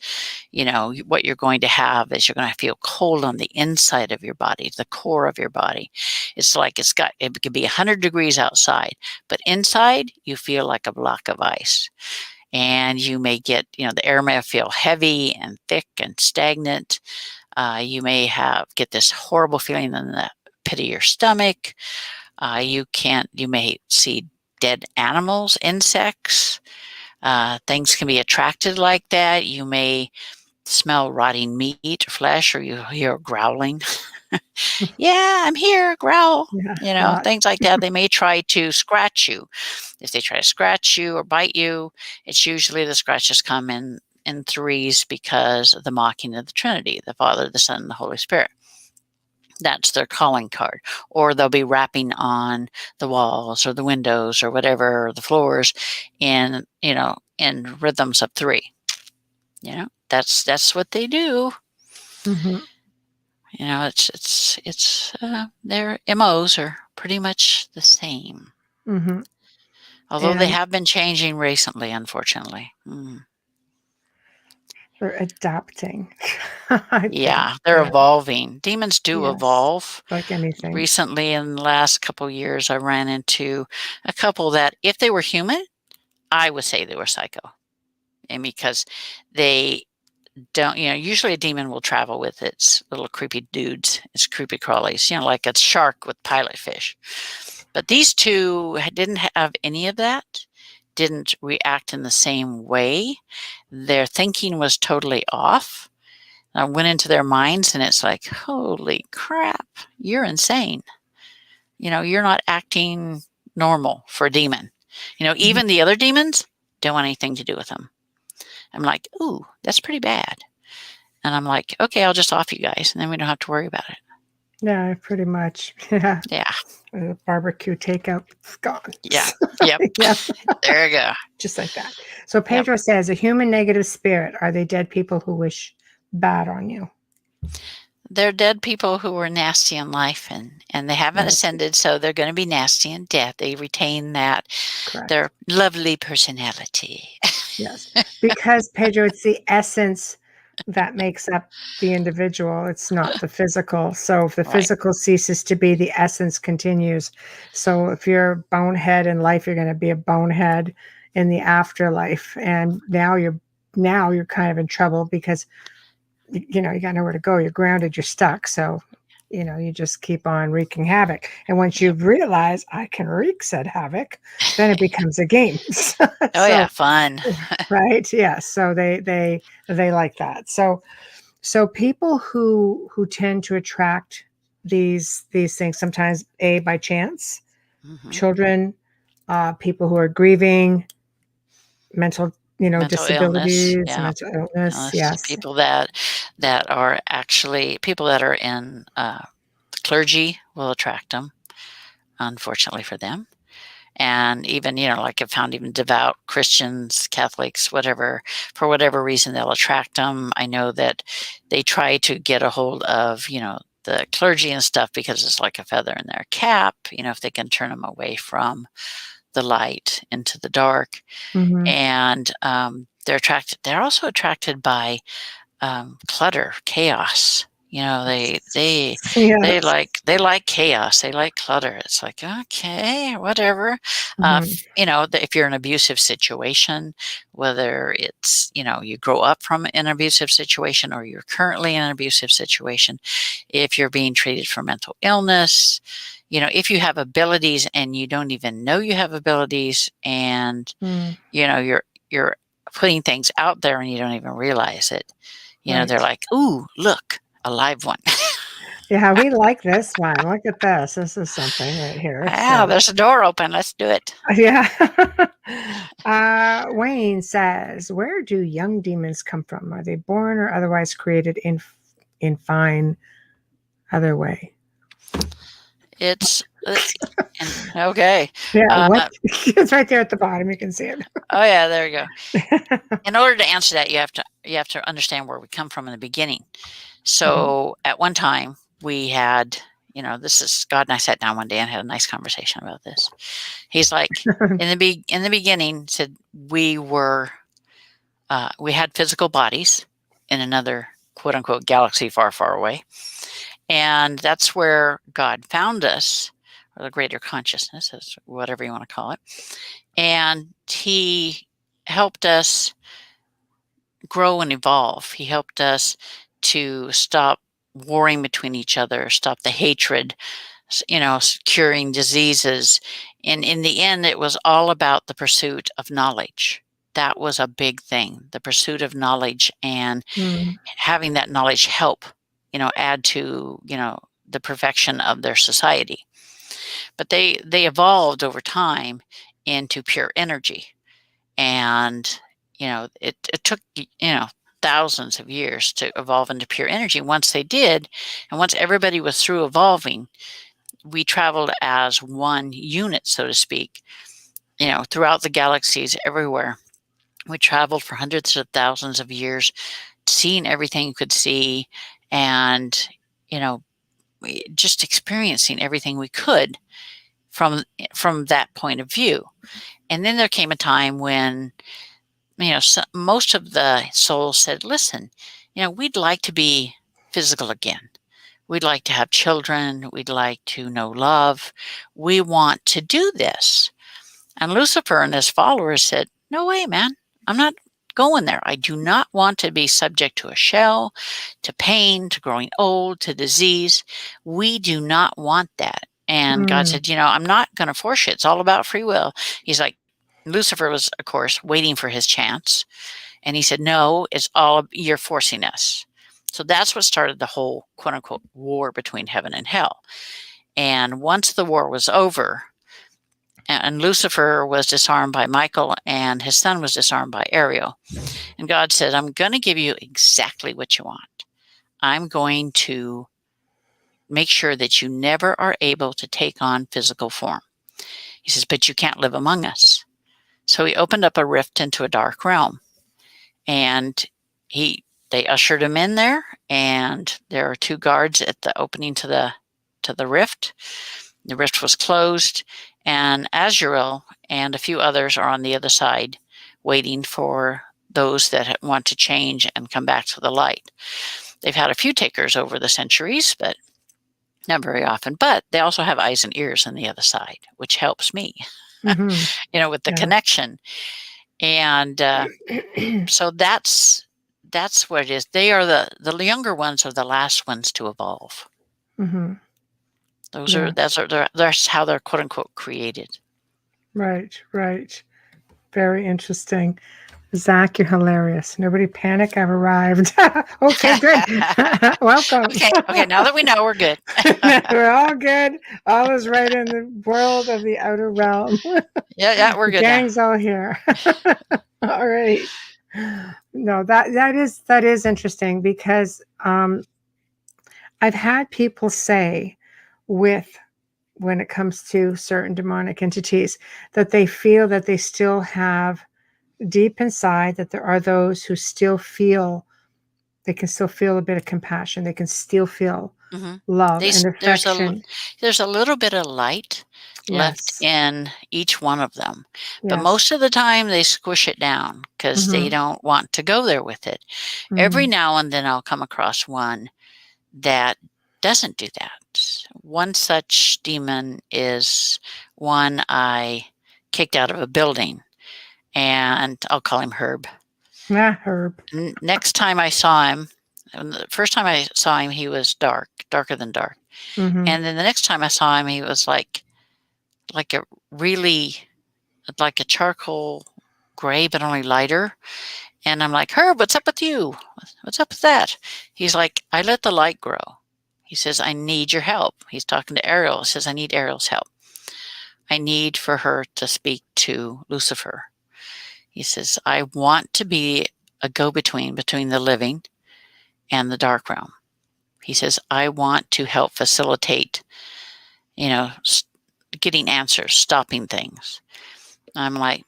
What you're going to have is you're going to feel cold on the inside of your body, the core of your body. It's like it could be 100 degrees outside, but inside you feel like a block of ice. And you may get, the air may feel heavy and thick and stagnant. You may get this horrible feeling in the pit of your stomach. You may see dead animals, insects. Things can be attracted like that. You may smell rotting meat or flesh, or you hear growling. Yeah, I'm here, growl. Yeah, lot. Things like that. They may try to scratch you. If they try to scratch you or bite you, it's usually the scratches come in threes because of the mocking of the Trinity, the Father, the Son, and the Holy Spirit. That's their calling card. Or they'll be rapping on the walls or the windows or whatever, or the floors in rhythms of three. That's what they do. Mhm. Their MOs are pretty much the same. Mhm. Although they And have been changing recently, unfortunately. they're adapting, I think. Yeah, they're evolving. Demons do Yes, evolve. like anything. Recently, in the last couple of years, I ran into a couple that, if they were human, I would say they were psycho. And because they don't, usually a demon will travel with its little creepy dudes, its creepy crawlies, like a shark with pilot fish. But these two didn't have any of that, didn't react in the same way. Their thinking was totally off. I went into their minds and it's like, holy crap, you're insane. You're not acting normal for a demon. Mhm. Even the other demons don't want anything to do with them. I'm like, ooh, that's pretty bad. And I'm like, okay, I'll just off you guys and then we don't have to worry about it. Yeah, pretty much. Yeah. Yeah. Barbecue takeout, it's gone. Yeah. Yep. Yeah, There you go. just like that. So Yep. Pedro says, a human negative spirit, are they dead people who wish bad on you? They're dead people who were nasty in life, and they haven't Right. ascended, so they're going to be nasty in death. They retain that Correct. their lovely personality. Yes. Because Pedro, it's the essence that makes up the individual. It's not the physical. So if the Right. physical ceases to be, the essence continues. So if you're a bonehead in life, you're going to be a bonehead in the afterlife. And now you're kind of in trouble because you got nowhere to go. You're grounded, you're stuck. So you just keep on wreaking havoc. And once you Yep. realize I can wreak said havoc, then it becomes a game. Oh yeah, So fun. right, yeah, so they like that. So people who tend to attract these things, sometimes by chance, Hmm. children, people who are grieving, mental Mental illness. disabilities, Yeah. mental illness, Illness. yes. People that are actually people that are in clergy will attract them. Unfortunately for them. And even, like I've found even devout Christians, Catholics, whatever, for whatever reason, they'll attract them. I know that they try to get a hold of, the clergy and stuff because it's like a feather in their cap, if they can turn them away from the light into the dark. Hmm. And they're attracted. They're also attracted by clutter, chaos. They Yes. like chaos. They like clutter. It's like, okay, whatever. Hmm. If you're in an abusive situation, whether it's you grow up from an abusive situation or you're currently in an abusive situation, if you're being treated for mental illness, if you have abilities and you don't even know you have abilities, and Mm, you're putting things out there and you don't even realize it. They're right. like, "Ooh, look, a live one." Yeah, we like this one. Look at this. This is something right here. "Ah, So there's a door open. Let's do it." yeah. Wayne says, where do young demons come from? Are they born or otherwise created in fine other way? It's let's see. And okay. Yeah, Uh, what? It's right there at the bottom. You can see it. oh yeah, there you go. In order to answer that, you have to understand where we come from in the beginning. Mhm. So at one time we had, this is God and I sat down one day and had a nice conversation about this. He's like, in the beginning, said we had physical bodies in another quote unquote galaxy far, far away. And that's where God found us, or the greater consciousness, is whatever you want to call it. And He helped us grow and evolve. He helped us to stop warring between each other, stop the hatred, curing diseases. And in the end, it was all about the pursuit of knowledge. That was a big thing, the pursuit of knowledge, and Mm, having that knowledge help, add to, the perfection of their society. But they evolved over time into pure energy. And, it took, thousands of years to evolve into pure energy. Once they did, and once everybody was through evolving, we traveled as one unit, so to speak, throughout the galaxies everywhere. We traveled for hundreds of thousands of years, seeing everything you could see, and, you know, just experiencing everything we could from that point of view. And then there came a time when, most of the souls said, listen, we'd like to be physical again. We'd like to have children. We'd like to know love. We want to do this. And Lucifer and his followers said, no way, man. I'm not going there. I do not want to be subject to a shell, to pain, to growing old, to disease. We do not want that. And God mm, said, I'm not going to force you. It's all about free will. He's like, Lucifer was, of course, waiting for his chance. And he said, no, it's all, you're forcing us. So that's what started the whole quote unquote war between heaven and hell. And once the war was over, and Lucifer was disarmed by Michael, and his son was disarmed by Ariel. And God said, I'm going to give you exactly what you want. I'm going to make sure that you never are able to take on physical form. He says, but you can't live among us. So he opened up a rift into a dark realm, and they ushered him in there, and there are 2 guards at the opening to the rift. The rift was closed, and Azrael and a few others are on the other side waiting for those that want to change and come back to the light. They've had a few takers over the centuries, but not very often. But they also have eyes and ears on the other side, which helps me, Mm-hmm. with the Yeah. connection. And so that's what it is. They are the younger ones are the last ones to evolve. Mm-hmm. That's how they're quote unquote created. Right. Very interesting. Zach, you're hilarious. Nobody panic. I've arrived. Okay, good. Welcome. Okay. Now that we know, we're good. We're all good. All is right in the world of the outer realm. Yeah, we're The good now. gang's all here. All right. No, that is interesting because I've had people say when it comes to certain demonic entities that they feel that they still have deep inside, that there are those who still feel, they can still feel a bit of compassion. They can still feel love and affection. There's a little bit of light left Yes. in each one of them, but Yes. most of the time they squish it down because they don't want to go there with it. Every now and then I'll come across one that doesn't do that. One such demon is one I kicked out of a building, and I'll call him Herb. Herb. Next time I saw him, and the first time I saw him, he was darker than dark. And then the next time I saw him, he was like a really, like a charcoal gray, but only lighter. And I'm like, Herb, what's up with you? What's up with that? He's like, I let the light grow. He says, I need your help. He's talking to Ariel. He says, I need Ariel's help. I need for her to speak to Lucifer. He says, I want to be a go-between between the living and the dark realm. He says, I want to help facilitate, getting answers, stopping things. I'm like,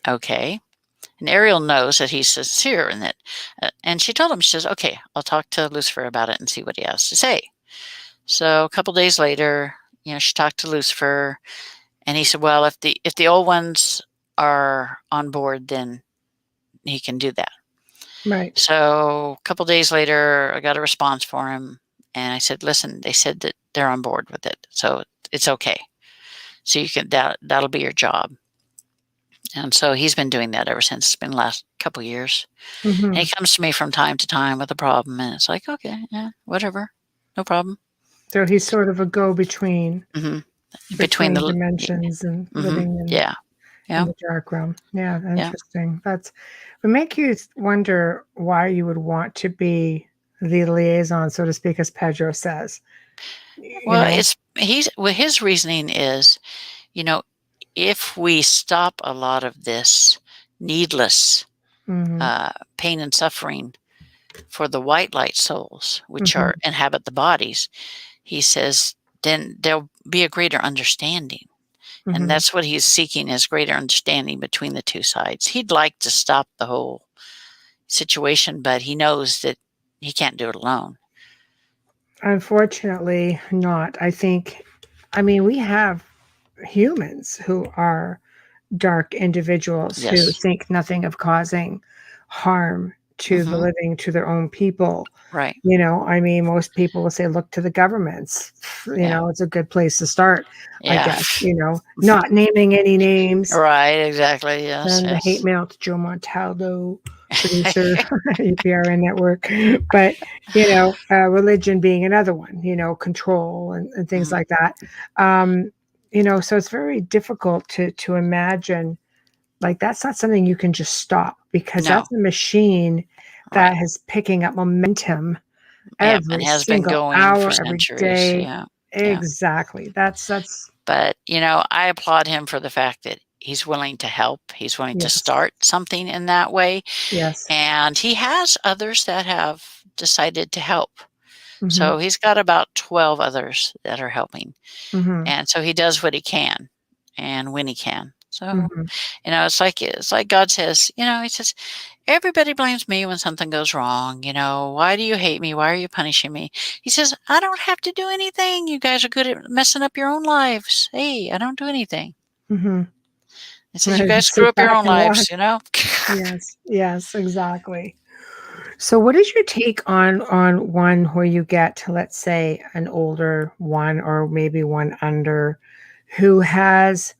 okay. And Ariel knows that he's sincere in it. And she told him, she says, okay, I'll talk to Lucifer about it and see what he has to say. So a couple days later, she talked to Lucifer, and he said, well, if the old ones are on board, then he can do that. Right. So a couple days later, I got a response for him, and I said, listen, they said that they're on board with it, so it's okay. So you can that'll be your job. And so he's been doing that ever since. It's been the last couple of years. And he comes to me from time to time with a problem, and it's like, okay, yeah, whatever, no problem. So he's sort of a go-between between the dimensions and living in, in the dark realm. Yeah, interesting. That would make you wonder why you would want to be the liaison, so to speak, as Pedro says. Well, his reasoning is, if we stop a lot of this needless pain and suffering for the white light souls, which are inhabit the bodies, he says, then there'll be a greater understanding. And that's what he's seeking, is greater understanding between the two sides. He'd like to stop the whole situation, but he knows that he can't do it alone. Unfortunately not. We have humans who are dark individuals who think nothing of causing harm to the living, to their own people. Right. Most people will say, look to the governments. It's a good place to start, I guess, not naming any names. Right, exactly, yes. And the hate mail to Joe Montaldo, producer, UPRN network. But, religion being another one, control and things like that. So it's very difficult to imagine, like, that's not something you can just stop, because that's a machine that is picking up momentum every and has single been going hour, for every centuries. day. Yeah. Exactly. That's. But I applaud him for the fact that he's willing to help. He's willing to start something in that way. Yes. And he has others that have decided to help. Mhm. So he's got about 12 others that are helping. Mhm. And so he does what he can and when he can. So, Mhm. it's like God says, he says, everybody blames me when something goes wrong. Why do you hate me? Why are you punishing me? He says, I don't have to do anything. You guys are good at messing up your own lives. Hey, I don't do anything. Mhm. He says, you guys screw Sit up your back own and watch. lives. Yes. Yes, exactly. So what is your take on one where you get, let's say, an older one or maybe one under who has,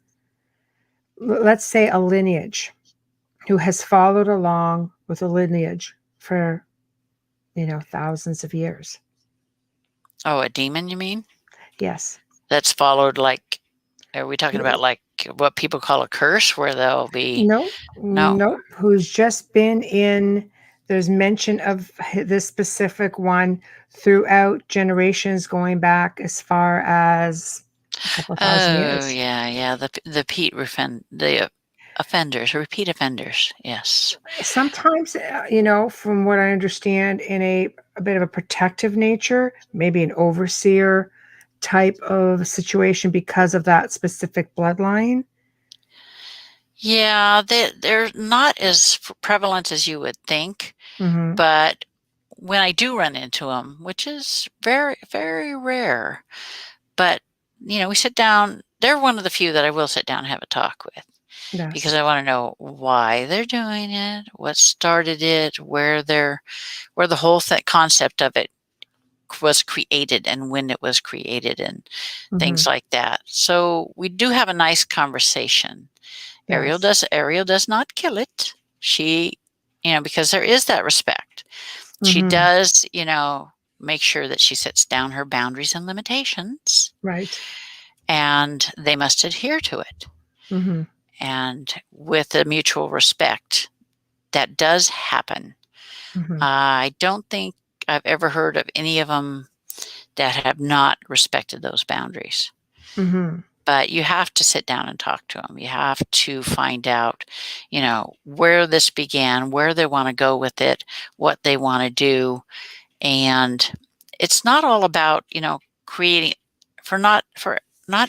let's say, a lineage, who has followed along with a lineage for, thousands of years? Oh, a demon, you mean? Yes. That's followed like, are we talking about like what people call a curse where they'll be, No, no? nope. Who's just been in, there's mention of this specific one throughout generations going back as far as a couple thousand Oh, years. yeah, yeah, the offenders, repeat offenders, yes. Sometimes, from what I understand, in a bit of a protective nature, maybe an overseer type of situation because of that specific bloodline. Yeah, they're not as prevalent as you would think, Mm-hmm. but when I do run into them, which is very, very rare, but, we sit down, they're one of the few that I will sit down and have a talk with because Yes. I wanna know why they're doing it, what started it, where the whole concept of it was created and when it was created and Mm-hmm. things like that. So we do have a nice conversation. Yes. Ariel does not kill it. She, because there is that respect. She Mm-hmm. does, make sure that she sets down her boundaries and limitations Right. and they must adhere to it. Mm-hmm. And with a mutual respect, that does happen. Mm-hmm. I don't think I've ever heard of any of them that have not respected those boundaries. Mm-hmm. But you have to sit down and talk to them. You have to find out, where this began, where they want to go with it, what they want to do. And it's not all about, creating for not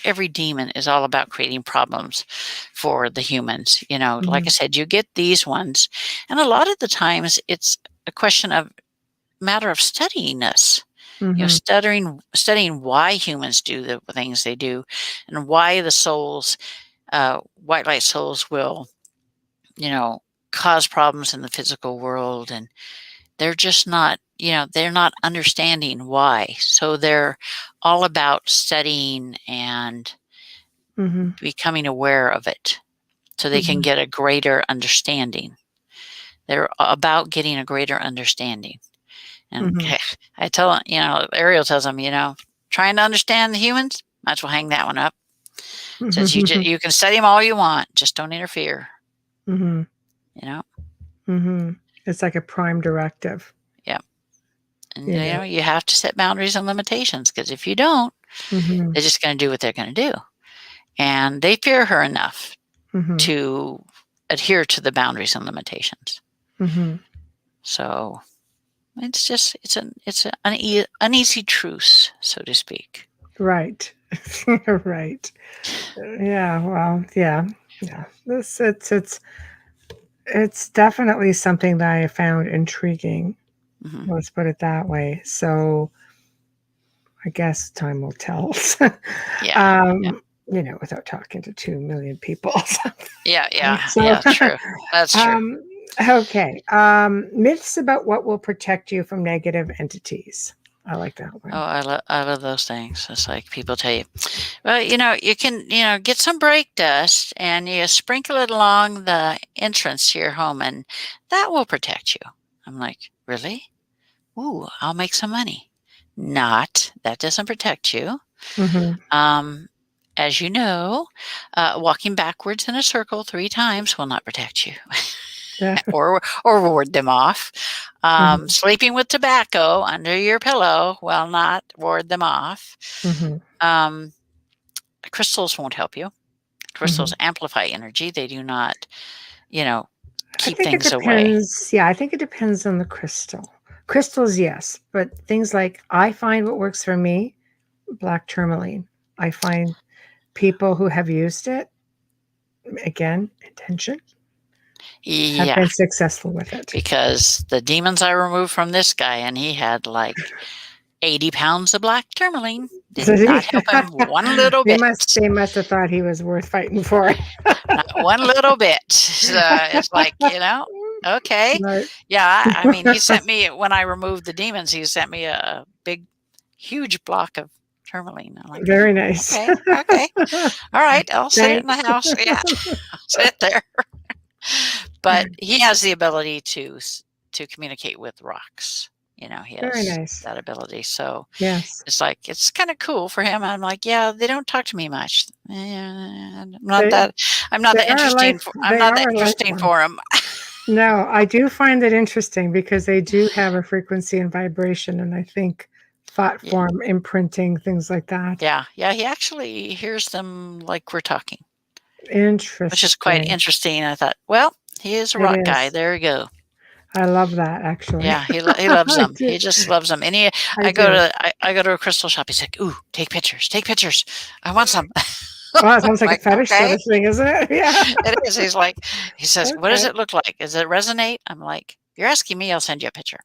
every demon is all about creating problems for the humans. Like I Mm-hmm. said, you get these ones. And a lot of the times it's a question of matter of studying us. Mm-hmm. Studying why humans do the things they do, and why the souls, white light souls, will, you know, cause problems in the physical world, and they're just not, they're not understanding why. So they're all about studying and Mm-hmm. becoming aware of it, so they can Mm-hmm. get a greater understanding. They're about getting a greater understanding. And Mm-hmm. I tell Ariel tells them, trying to understand the humans, might as well hang that one up. Says Mm-hmm. you can study them all you want, just don't interfere. Mm-hmm. You know, Mm-hmm. It's like a prime directive, yeah. And you know. you have to set boundaries and limitations because if you don't, Mm-hmm. they're just going to do what they're going to do. And they fear her enough Mm-hmm. to adhere to the boundaries and limitations. Mm-hmm. So it's an uneasy truce, so to speak. Right. Right. Yeah. Well. Yeah. Yeah. It's definitely something that I found intriguing. Hmm. Let's put it that way. So I guess time will tell. Yeah, yeah, um, without talking to 2 million people. yeah, yeah, So, yeah. True. That's true. um, okay. Myths about what will protect you from negative entities. I like that Oh, one. I love those things. It's like people tell you, well, you can, get some brake dust and you sprinkle it along the entrance to your home and that will protect you. I'm like, really? Ooh, I'll make some money. Not, that doesn't protect you. Hmm. Um, as you know, walking backwards in a circle 3 times will not protect you Yeah. or ward them off. Hmm. Sleeping with tobacco under your pillow will not ward them off. Hmm. Um, Crystals won't help you. Crystals Hmm. amplify energy. They do not, you know, I keep think it things away. depends. Yeah, I think it depends on the crystal. Crystals, yes, but things like I find what works for me, black tourmaline. I find people who have used it, again, intention, have Yeah, been successful with it. because the demons I removed from this guy, and he had like 80 pounds of black tourmaline, did So not help him one little bit. they must have thought he was worth fighting for. Not one little bit. So it's like, okay. Right. Yeah, I mean, he sent me, when I removed the demons, he sent me a big, huge block of tourmaline. I'm like, Very nice. okay, okay. All right, I'll sit it in the Thanks. house. Yeah, I'll sit there. But he has the ability to communicate with rocks. He Very has nice. that ability. So Yes. it's like, it's kind of cool for him. I'm like, yeah, they don't talk to me much. I'm not They, that interesting. I'm they not that are a life interesting form. for him. No, I do find it interesting because they do have a frequency and vibration, and I think thought Yeah. form, imprinting, things like that. Yeah. He actually hears them like we're talking, which is quite Interesting. interesting. I thought, well, he is a It rock guy. is. There you go. I love that, actually. Yeah, he loves I them. do. He just loves them. And I do. I go to a crystal shop. He's like, "Ooh, take pictures, take pictures. I want some." Oh, it sounds like a Like, fetish sort okay, of thing, isn't it? Yeah. it is. He says, "What does Okay. it look like? Does it resonate?" I'm like, "You're asking me. I'll send you a picture."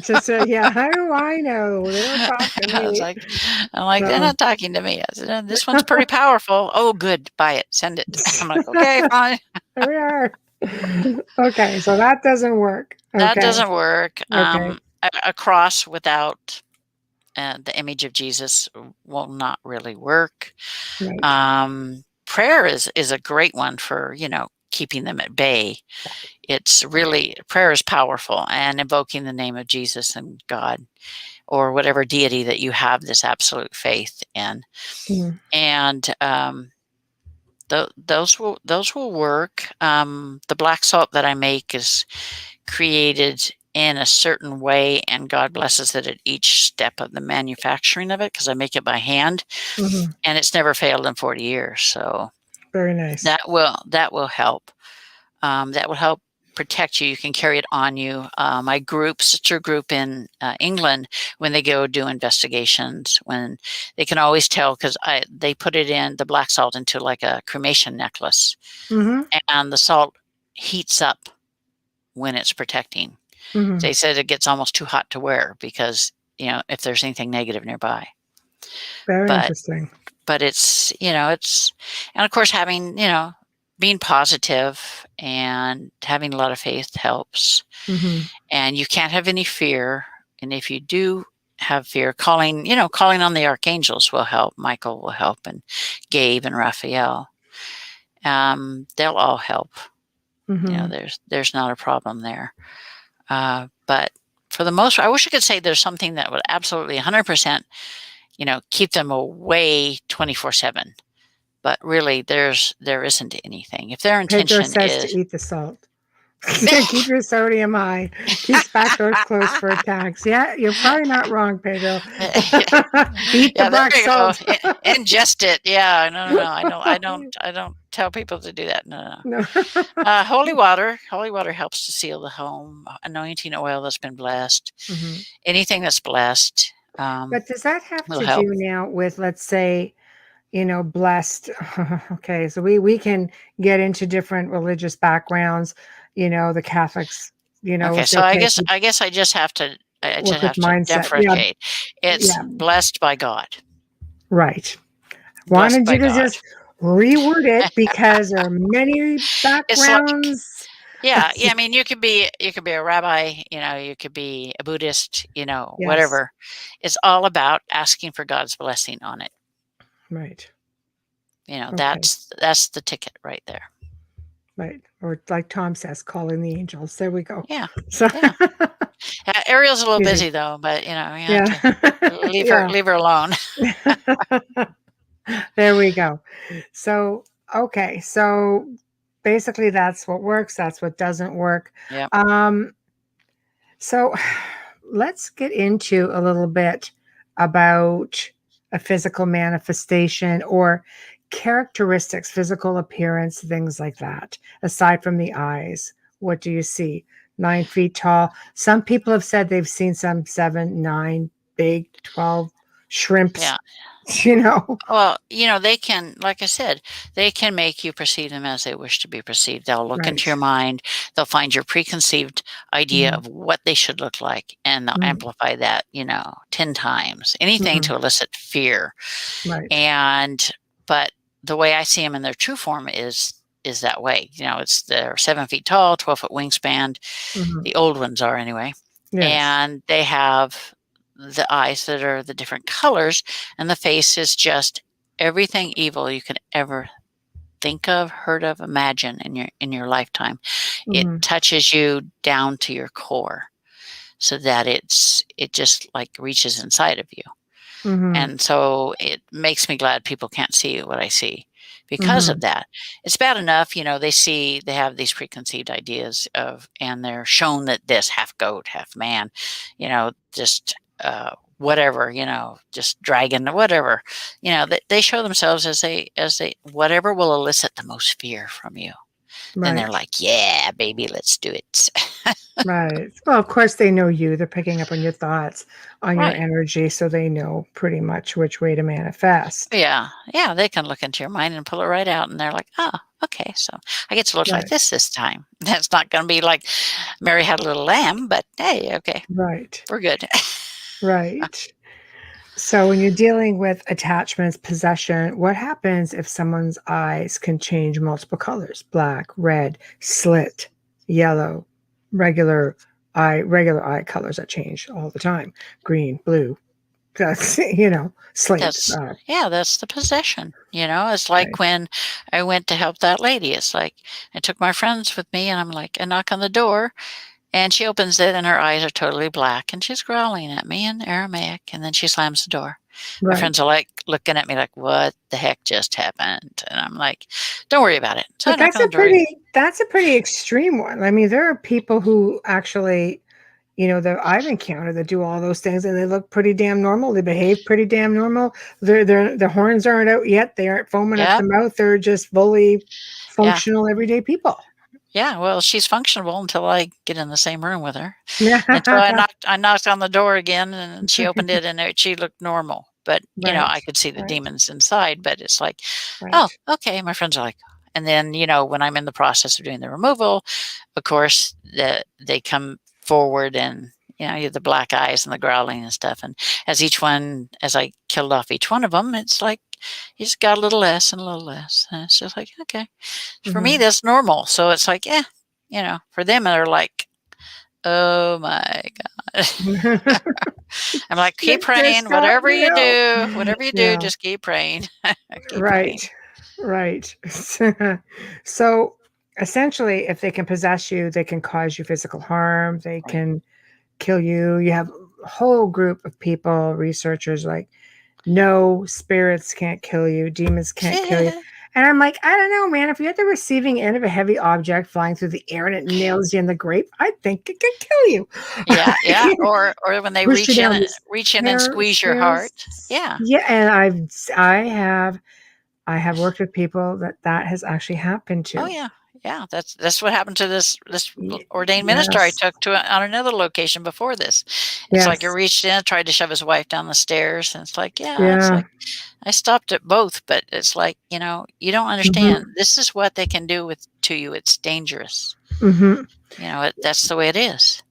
Just yeah. How do I know? They don't talk to I was me. like, they're No. not talking to me. I said, "This one's pretty powerful." Oh, good, buy it, send it. I'm like, okay, fine. There we are. Okay, so that doesn't work. That Okay. doesn't work. Okay. A cross without the image of Jesus will not really work. Right. Prayer is a great one for, keeping them at bay. It's really, prayer is powerful, and invoking the name of Jesus and God, or whatever deity that you have this absolute faith in. Mm. And those will work. The black salt that I make is created in a certain way, and God blesses it at each step of the manufacturing of it, because I make it by hand, Hmm. and it's never failed in 40 years. So Very nice. that will help. That will help protect you. You can carry it on you. My sister group in England, when they go do investigations, when they can always tell, because they put it in the black salt into like a cremation necklace, Hmm. and the salt heats up when it's protecting. Hmm. They said it gets almost too hot to wear, because if there's anything negative nearby. Very But interesting. it's and of course, having being positive and having a lot of faith helps. Hmm. And you can't have any fear. And if you do have fear, calling on the archangels will help. Michael will help, and Gabe and Raphael. They'll all help. Hmm. There's not a problem there. But for the most part, I wish I could say there's something that would absolutely 100%, keep them away 24/7. But really, there isn't anything. If their Pedro intention says to is, eat the salt. Keep your sodium high. Keeps back doors closed for attacks. Yeah, you're probably not wrong, Pedro. Eat the yeah, there black you go. salt. Ingest it. Yeah, no. I don't tell people to do that. No. No. Holy water. Holy water helps to seal the home. Anointing oil that's been blessed. Hmm. Anything that's blessed But does that have will to do help. now with, let's say, blessed? Okay, so we can get into different religious backgrounds. The Catholics, Okay, will say, so okay, I guess I just have to work with mindset. Yeah, differentiate. It's yeah, blessed by God. right. Blessed Wanted by you to God. just reword it because there are many It's like, backgrounds. yeah. I mean, you could be a rabbi, you could be a Buddhist, Yes, whatever. It's all about asking for God's blessing on it. right. Okay, That's the ticket right there. right. Or like Tom says, calling the angels. There we go. Yeah. So Yeah. Ariel's a little easy. busy though, but you have Yeah. to Yeah. leave her alone. There we go. So, okay. So basically that's what works. That's what doesn't work. Yeah. Um, so let's get into a little bit about a physical manifestation or characteristics, physical appearance, things like that. Aside from the eyes, what do you see? 9 feet tall. Some people have said they've seen some 7, 9, big, 12 shrimps, Yeah. you know. Well, they can, like I said, they can make you perceive them as they wish to be perceived. They'll look into your Right. mind. They'll find your preconceived idea Mhm. of what they should look like, and they'll Mhm. amplify that, 10 times. Anything Mhm. to elicit fear. Right. And but the way I see them in their true form is that way. They're 7 feet tall, 12-foot wingspan. Mhm. The old ones are anyway, Yes. and they have the eyes that are the different colors, and the face is just everything evil you could ever think of, heard of, imagine in your lifetime. It Mhm. touches you down to your core, so that it just like reaches inside of you. Mhm. And so it makes me glad people can't see what I see because of Mhm. that. It's bad enough, they have these preconceived ideas of, and they're shown that this half goat, half man, just whatever, just dragon, whatever, they show themselves as they, whatever will elicit the most fear from you. Then they're Right. like, yeah, baby, let's do it. Right. Well, of course they know you. They're picking up on your thoughts, on your Right. energy, so they know pretty much which way to manifest. Yeah, yeah, they can look into your mind and pull it right out, and they're like, "Oh, okay, so I get to look like Right. this time." That's not gonna be like Mary Had a Little Lamb, but hey, okay, Right. we're good. Right. So when you're dealing with attachments, possession, what happens if someone's eyes can change multiple colors? Black, red, slit, yellow, regular regular eye colors that change all the time. Green, blue. That's slate. That's Yeah, that's the possession, It's like Right. when I went to help that lady, it's like I took my friends with me, and I'm like, I knock on the door, and she opens it, and her eyes are totally black, and she's growling at me in Aramaic, and then she slams the door. My friends Right. are like looking at me like, "What the heck just happened?" And I'm like, "Don't worry about it." So I But knock on the door. that's a pretty extreme one. I mean, there are people who actually, that I've encountered that do all those things and they look pretty damn normal. They behave pretty damn normal. Their horns aren't out yet. They aren't foaming at Yeah, the mouth. They're just fully yeah, functional everyday people. yeah. Well, she's functionable until I get in the same room with her. And so I Yeah. knocked on the door again, and she opened it, and she looked normal. But I Right. could see the Right. demons inside. But it's like, oh, Right. okay. My friends are like, and then when I'm in the process of doing the removal, of course, they come forward, and you have the black eyes and the growling and stuff. And as I killed off each one of them, it's like you just got a little less and a little less, and it's just like, okay, for me Hmm. that's normal. So it's like, yeah, for them they're like, oh my god. I'm like, keep Just praying, stop now. whatever you do, Yeah. just keep praying. Keep praying. Right. Right. So essentially, if they can possess you, they can cause you physical harm. They Right. can kill you. You have a whole group of people, researchers like, no, spirits can't kill you, demons can't kill you. And I'm like, I don't know, man. If you're at the receiving end of a heavy object flying through the air and it nails you in the grape, I think it could kill you. Yeah, yeah. Or when they Push you down the reach in and squeeze your heart. stairs. Yeah. Yeah, and I have worked with people that has actually happened Oh, to. yeah. Yeah, that's what happened to this ordained minister I Yes. took on another location before this. It's like he Yes. reached in, tried to shove his wife down the stairs, and it's like, yeah, it's Yeah. like I stopped at both, but it's like, you don't understand. Mhm. This is what they can do to you. It's dangerous. Mhm. That's the way it is.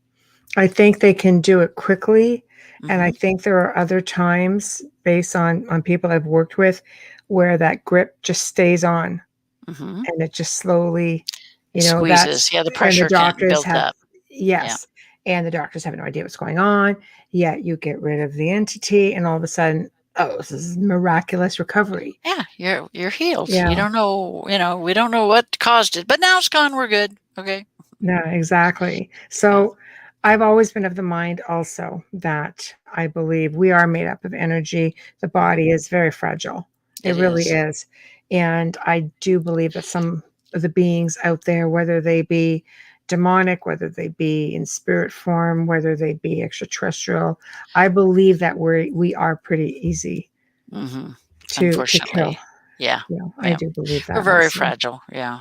I think they can do it quickly, and I Mhm. think there are other times based on people I've worked with where that grip just stays on Mhm. and it just slowly, It that's squeezes. Yeah, the and the pressure can doctors build have up. Yeah. yes, and the doctors have no idea what's going on, yet you get rid of the entity and all of a sudden, oh, this is miraculous recovery. Yeah, you're healed. You Yeah. don't know, we don't know what caused it, but now it's gone. We're good. Okay. Yeah, exactly. Yeah. So I've always been of the mind also that I believe we are made up of energy. The Mhm. body is very fragile. It It really is. is. And I do believe that some of the beings out there, whether they be demonic, whether they be in spirit form, whether they be extraterrestrial, I believe that we are pretty easy Mhm. to kill. Unfortunately. Yeah. Yeah, I Yeah. do believe We're that very also. fragile. Yeah.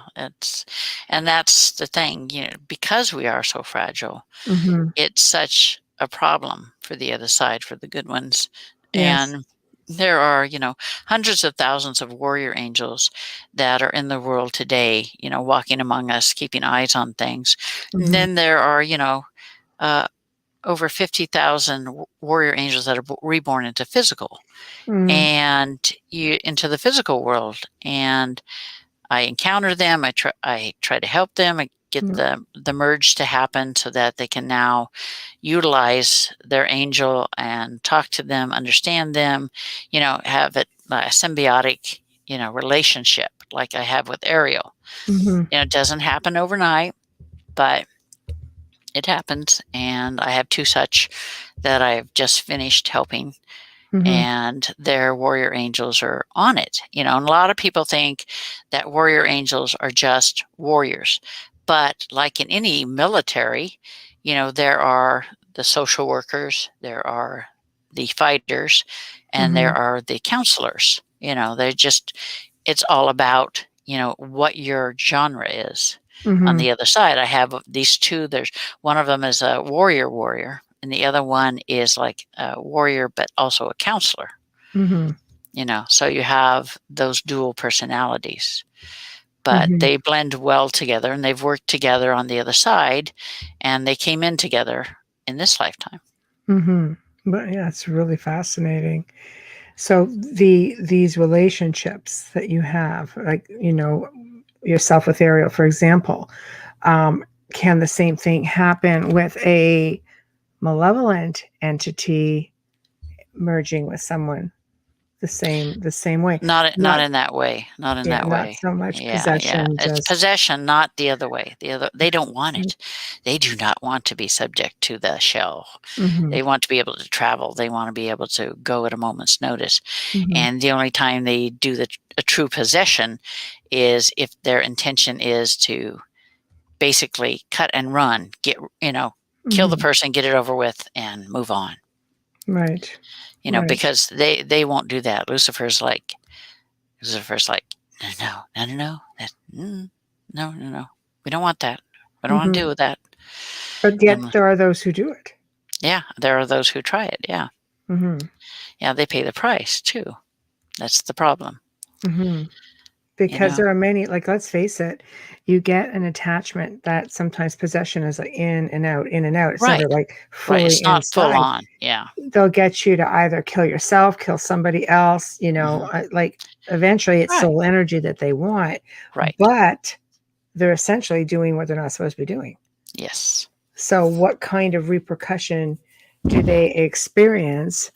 And that's the thing, because we are so fragile, Mhm. it's such a problem for the other side, for the good ones. Yes. And there are, hundreds of thousands of warrior angels that are in the world today, walking among us, keeping eyes on things. And Mhm. then there are, uh, over 50,000 warrior angels that are reborn into physical Mm. and into the physical world. And I encounter them. I try to help them. I get Mm. the merge to happen so that they can now utilize their angel and talk to them, understand them, have it a symbiotic, relationship like I have with Ariel. Mhm. It doesn't happen overnight, but it happens. And I have two such that I've just finished helping, Mhm. and their warrior angels are on it. And a lot of people think that warrior angels are just warriors. But like in any military, there are the social workers, there are the fighters, and there Mhm. are the counselors. It's all about, what your genre is. On Mhm. the other side, I have these two. There's one of them is a warrior, and the other one is like a warrior, but also a counselor. Mhm. So you have those dual personalities, but Mhm. they blend well together, and they've worked together on the other side, and they came in together in this lifetime. Mhm. But yeah, it's really fascinating. So these relationships that you have, like, yourself with Ariel, for example, um, can the same thing happen with a malevolent entity merging with someone the same way? Not Not in that way. Not in Yeah, that not way. so much Yeah, yeah. possession, It's just possession, not the other way. They don't want mm, it. They do not want to be subject to the shell. mhm, They want to be able to travel. They want to be able to go at a moment's notice. mhm, And the only time they do a true possession is if their intention is to basically cut and run, kill the mhm. person, get it over with, and move on. Right, right. Because they won't do that. Lucifer's like, no, no, no, no, no, no, no. We don't want that. We don't want to Mhm. deal with that. But And yet there are those who do it. yeah, there are those who try it. Yeah, Mhm, yeah, they pay the price too. That's the problem. mhm. You Because know, there are many, like, let's face it, you get an attachment that sometimes possession is, like, in and out, in and out. It's never, right, like, right. fully It's not full inside. on. Yeah. They'll get you to either kill yourself, kill somebody else, Hmm. like, eventually it's Right, soul energy that they want, right. but they're essentially doing what they're not supposed to be doing. Yes. So what kind of repercussion do they experience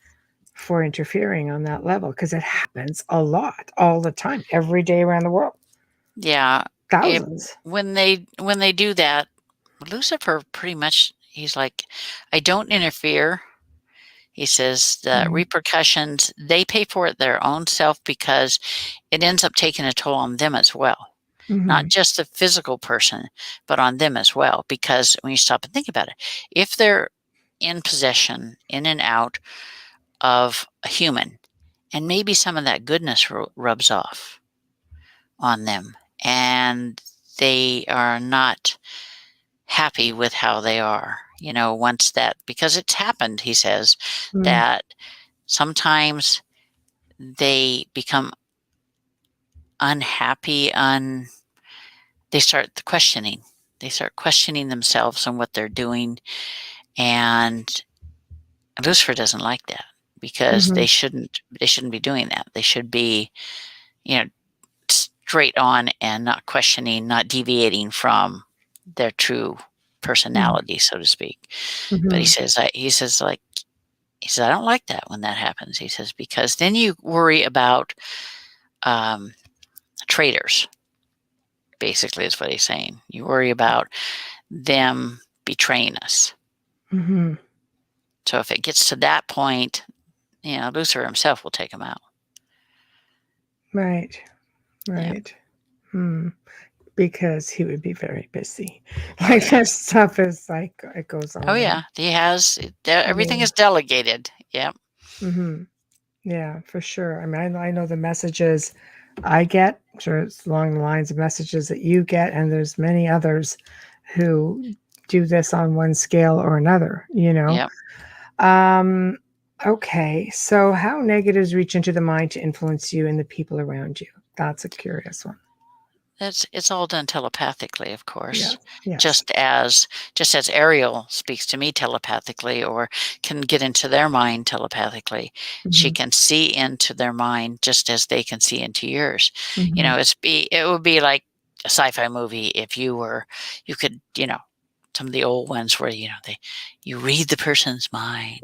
for interfering on that level? Because it happens a lot, all the time, every day around the world. Yeah. If Thousands. when they do that, Lucifer pretty much he's like, I don't interfere. He says the Mhm, repercussions, they pay for it their own self because it ends up taking a toll on them as well. Not mhm, just the physical person, but on them as well. Because when you stop and think about it, if they're in possession, in and out of a human, and maybe some of that goodness rubs off on them, and they are not happy with how they are, once that, because it's happened, he says, mm, that sometimes they become unhappy, they start questioning. They start questioning themselves and what they're doing. And Lucifer doesn't like that because mhm, they shouldn't be doing that. They should be, you know, straight on and not questioning, not deviating from their true mm, personality, so to speak. But mhm, he says, I don't like that when that happens. He says, because then you worry about um, traitors, basically, is what he's saying. You worry about them betraying us. mhm. So if it gets to that point, Lucifer himself will take him out. Right, Yeah. right. Hmm. Because he would be very busy. Oh Like, yeah. that stuff is like, it goes Oh on. yeah. He has everything Yeah. is delegated. Yeah. Mhm. Yeah, for sure. I mean, I know the messages I get. I'm sure it's along the lines of messages that you get, and there's many others who do this on one scale or another, you know. Yep. Um, okay, so how negatives reach into the mind to influence you and the people around you? That's a curious one. It's all done telepathically, of Yes, course. yes. Just as Ariel speaks to me telepathically or can get into their mind telepathically, she Mhm, can see into their mind just as they can see into yours. mhm. It would be like a sci-fi movie if you could, some of the old ones where, you read the person's mind,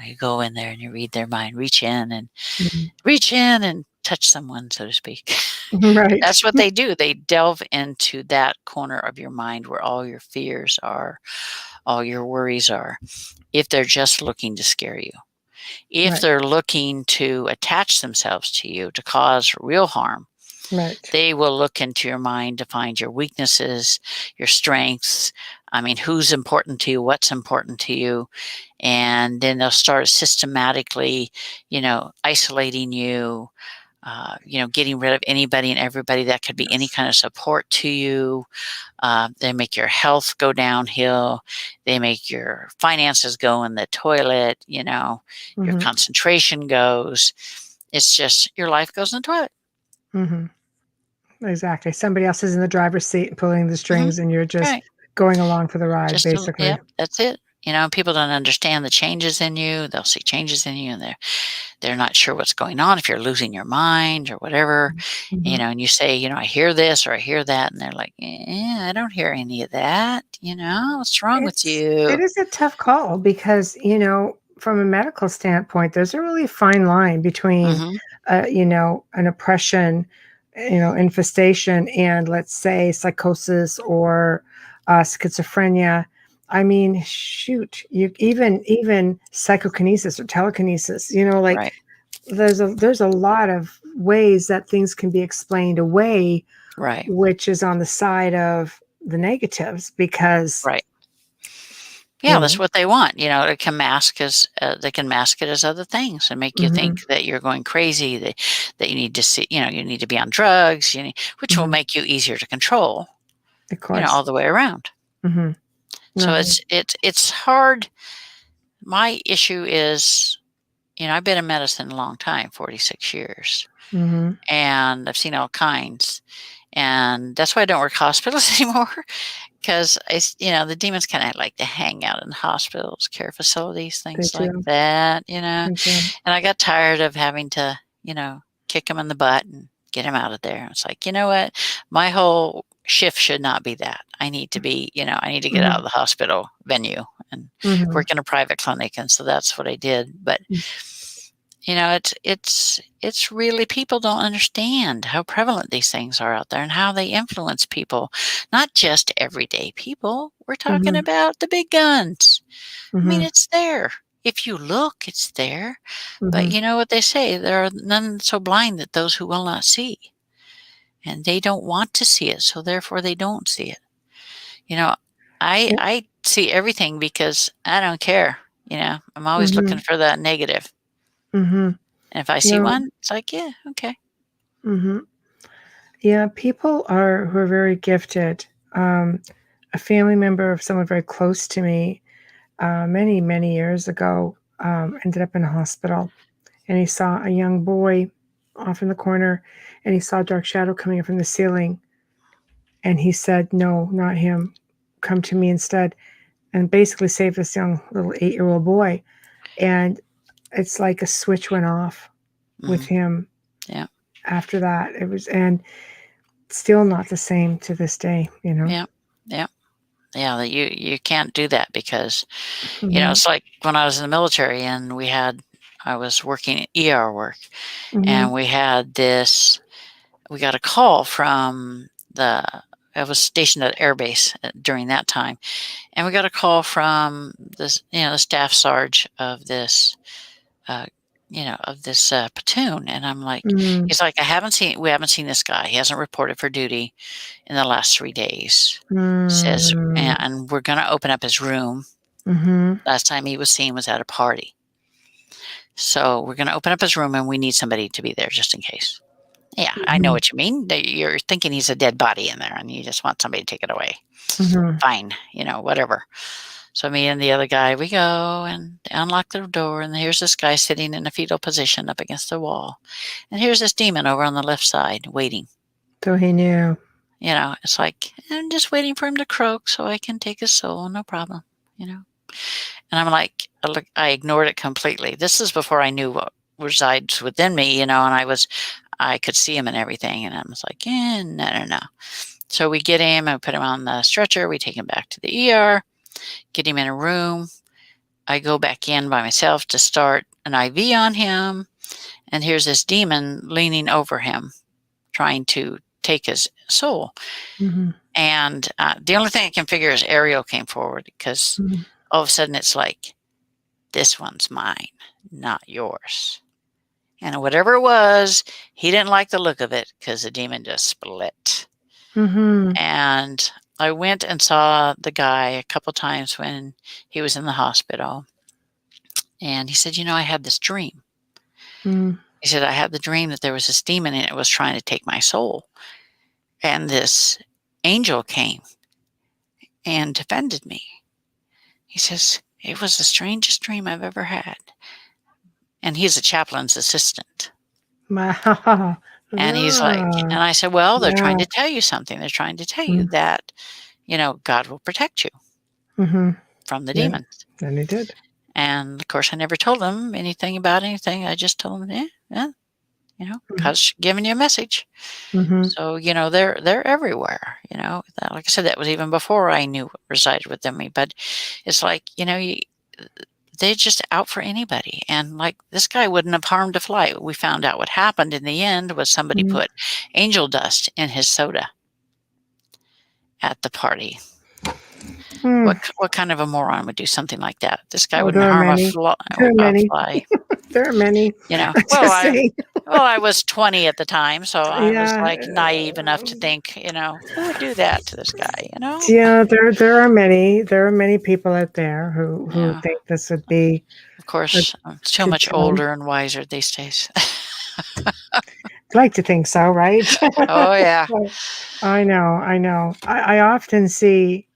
you go in there and you read their mind, Mhm. reach in and touch someone, so to speak. Right. That's what they do. They delve into that corner of your mind where all your fears are, all your worries are, if they're just looking to scare you. If Right, they're looking to attach themselves to you to cause real harm, right. they will look into your mind to find your weaknesses, your strengths. I mean, who's important to you, what's important to you. And then they'll start systematically, isolating you, getting rid of anybody and everybody that could be any Yes. kind of support to you. They make your health go downhill. They make your finances go in the toilet. Your Mhm, concentration goes. It's just your life goes in the toilet. mhm. Exactly. Somebody else is in the driver's seat and pulling the Hmm. strings, and you're just Right. going along for the ride, basically. Yep, that's it. People don't understand the changes in you. They'll see changes in you, and they're not sure what's going on. If you're losing your mind or whatever, Mhm. and you say, I hear this or I hear that, and they're like, I don't hear any of that. What's wrong with It you? is a tough call because, from a medical standpoint, there's a really fine line between, Hmm. an oppression, infestation and, let's say, psychosis or schizophrenia. I mean, shoot, you even psychokinesis or telekinesis, like Right, there's a lot of ways that things can be explained away, right, which is on the side of the negatives because, right. Yeah, you that's know, what they want. They can mask it as other things and make you mhm. think that you're going crazy, that you need to see, you need to be on drugs, which will Mhm. make you easier to control, Of course. all the way around. Mhm. So No. it's hard. My issue is, I've been in medicine a long time, 46 years, Mhm. and I've seen all kinds. And that's why I don't work hospitals anymore because the demons kind of like to hang out in hospitals, care facilities, They things like do. that. They do. And I got tired of having to, kick them in the butt and get them out of there. It's like, you know what? My whole shift should not be that. I need to get out of Mhm. the hospital venue and Mhm. work in a private clinic. And so that's what I did. But Mm. it's really, people don't understand how prevalent these things are out there and how they influence people, not just everyday people. We're talking Mhm. about the big guns. I mean, Mhm. it's there. If you look, it's there. But Mhm. you know what they say? There are none so blind that those who will not see. And they don't want to see it, so therefore they don't see it. You know, Yeah. I see everything because I don't care. I'm always looking Mhm. for that negative. Mhm. And if I see No. one, it's like, yeah, okay. Mhm. Yeah, people who are very gifted. A family member of someone very close to me, many, many years ago, ended up in a hospital, and he saw a young boy off in the corner, and he saw a dark shadow coming up from the ceiling, and he said, "No, not him. Come to me instead." And basically saved this young little 8-year-old boy. And it's like a switch went off with Mhm. him Yeah. after that. It was, and still not the same to this day, you know? Yeah. Yeah. Yeah, that you can't do that because, Mhm. it's like when I was in the military and I was working ER work, and Mhm. we got a call from I was stationed at air base during that time, and we got a call from the staff sarge uh, of this platoon, and I'm like, Mhm. he's like, we haven't seen this guy. He hasn't reported for duty in the last 3 days. Says, Mm. and we're going to open up his room. Mhm. Last time he was seen was at a party. So we're going to open up his room and we need somebody to be there just in case. Yeah, I know Mhm. what you mean. That you're thinking he's a dead body in there and you just want somebody to take it away. Mhm. Fine, whatever. So me and the other guy, we go and unlock the door, and here's this guy sitting in a fetal position up against the wall. And here's this demon over on the left side waiting. So he knew. It's like, I'm just waiting for him to croak so I can take his soul, no problem, you know. And I'm like, I ignored it completely. This is before I knew what resides within me, and I could see him and everything. And I was like, no, no, no. So we get him and put him on the stretcher. We take him back to the ER, get him in a room. I go back in by myself to start an IV on him. And here's this demon leaning over him, trying to take his soul. Mhm. And the only thing I can figure is Ariel came forward, because Mhm. all of a sudden it's like, this one's mine, not yours. And whatever it was, he didn't like the look of it because the demon just split. Mhm. And I went and saw the guy a couple times when he was in the hospital. And he said, I had this dream. Mhm. He said, I had the dream that there was this demon and it was trying to take my soul. And this angel came and defended me. He says, it was the strangest dream I've ever had. And he's a chaplain's assistant. Wow. And he's like, Ah, and I said, well, they're trying yeah. to tell you something. They're trying to tell you Mm. that, God will protect you Mhm. from the Yeah. demons. And he did. And of course, I never told them anything about anything. I just told them, yeah, Mhm. God's giving you a message. Mhm. So, they're everywhere, like I said, that was even before I knew what resided within me. But it's like, they're just out for anybody. And like, this guy wouldn't have harmed a fly. We found out what happened in the end was somebody Mhm. put angel dust in his soda at the party. Mm. What kind of a moron would do something like that? This guy Oh, wouldn't there are harm a many. fly. There are A many. fly. There are many. I'm Well, just saying. I was 20 at the time, so I was Yeah. like naive enough to think, who would do that to this guy? Yeah, there are many. There are many people out there who Yeah. think this would be Of a course, I'm so good much time. older and wiser these days. I'd like to think so, right? Oh yeah, But I know, I know. I often see,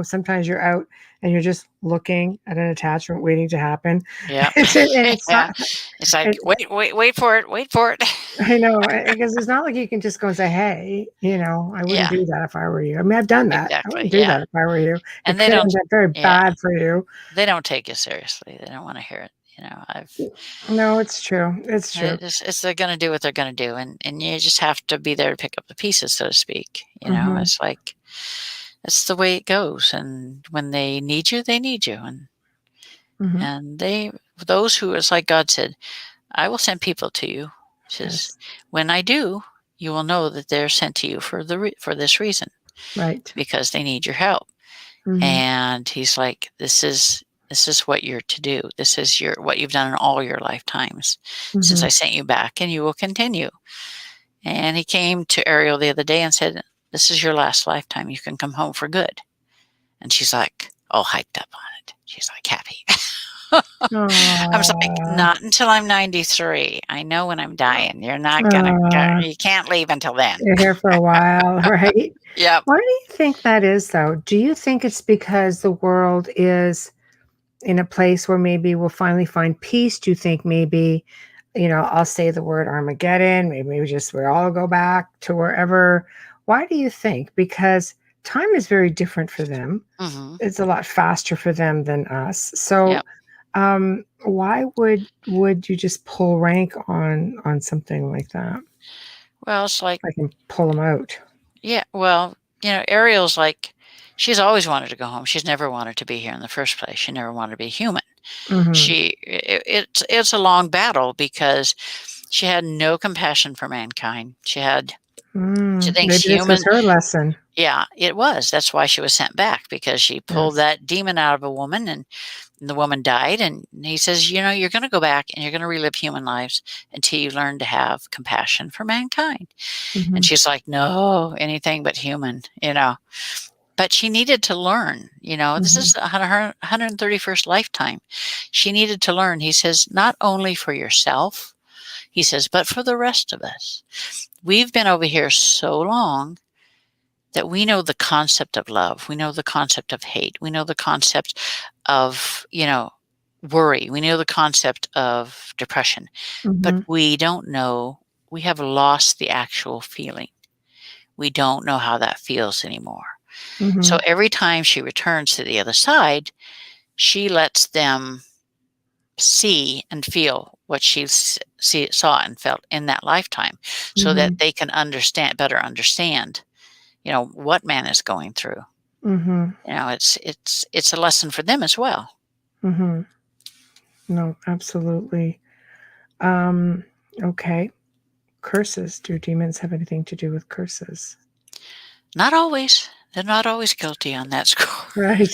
sometimes you're out and you're just looking at an attachment waiting to happen. yep, And it's not, yeah. It's like, it, wait for it, wait for it. I know, because it's not like you can just go and say, hey, I wouldn't Yeah, do that if I were you. I mean, I've done that. I exactly. wouldn't do Yeah, that if I were you. It and they could don't. end up very Yeah, bad for you. they don't take you seriously. They don't want to hear it. I've No, it's true. It's true. it's they're going to do what they're going to do, and you just have to be there to pick up the pieces, so to speak. Hmm. It's like it's the way it goes, and when they need you, Hmm. and those who, it's like God said, I will send people to you. He says, Yes. when I do, you will know that they're sent to you for this reason, Right. because they need your help. Hmm. And he's like, this is what you're to do. This is what you've done in all your lifetimes since I Hmm. sent you back, and you will continue. And he came to Ariel the other day and said, this is your last lifetime. You can come home for good. And she's like, all hyped up on it. She's like happy. I was like, Aw. not until I'm 93. I know when I'm dying. You're not gonna go. Aw. You can't leave until then. You're here for a while, right? Yep. Why do you think that is, though? Do you think it's because the world is in a place where maybe we'll finally find peace? Do you think maybe, I'll say the word Armageddon, maybe we just we all go back to wherever? Why do you think? Because time is very different for them. Hmm. It's a lot faster for them than us. So Yep. why would you just pull rank on something like that? Well, it's like, I can pull them out. yeah. Well, Ariel's like, she's always wanted to go home. She's never wanted to be here in the first place. She never wanted to be human. Mhm. It's a long battle because she had no compassion for mankind. She thinks Maybe this was human. her lesson. Yeah, it was. That's why she was sent back, because she pulled Yes. that demon out of a woman, and the woman died. And he says, you're going to go back and you're going to relive human lives until you learn to have compassion for mankind. And Mhm. she's like, no, anything but human. But she needed to learn, this Mhm. is her 131st lifetime. She needed to learn. He says, not only for yourself, He says, but for the rest of us, we've been over here so long that we know the concept of love. We know the concept of hate. We know the concept of, worry. We know the concept of depression, but Mhm. we don't know, we have lost the actual feeling. We don't know how that feels anymore. So Mhm. every time she returns to the other side, she lets them see and feel what she saw and felt in that lifetime, so that Mhm. they can better understand, what man is going through. Mhm. It's a lesson for them as well. Mhm. No, absolutely. Um, okay. Curses. Do demons have anything to do with curses? Not always. They're not always guilty on that score. Right.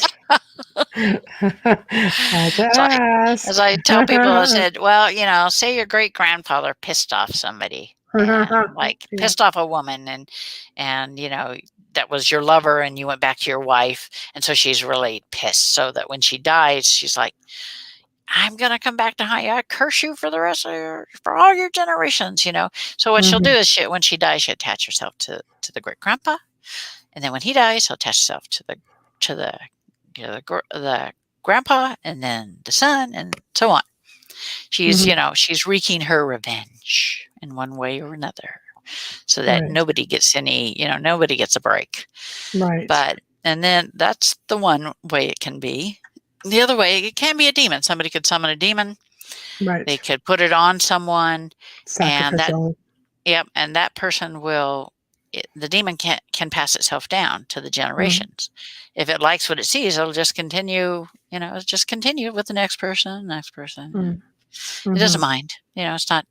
Had to So as ask. I tell people, I said, well, say your great grandfather pissed off somebody, and like Yeah. pissed off a woman, and that was your lover, and you went back to your wife, and so she's really pissed, so that when she dies, she's like, I'm gonna come back to haunt you. I curse you for the rest of for all your generations. So what she'll do Mhm. is when she dies, she attach herself to the great grandpa, and then when he dies, he'll attach himself to the the grandpa, and then the son, and so on. She's Mhm. she's wreaking her revenge in one way or another, so that Right. nobody gets a break. Right. But and then that's the one way it can be. The other way, it can be a demon. Somebody could summon a demon. They Right. could put it on someone, and Sacrificial. that person will. The demon can pass itself down to the Mm. generations. If it likes what it sees, it'll just continue. It'll just continue with the next person, next person. Mm. It doesn't Mhm. mind. It's not.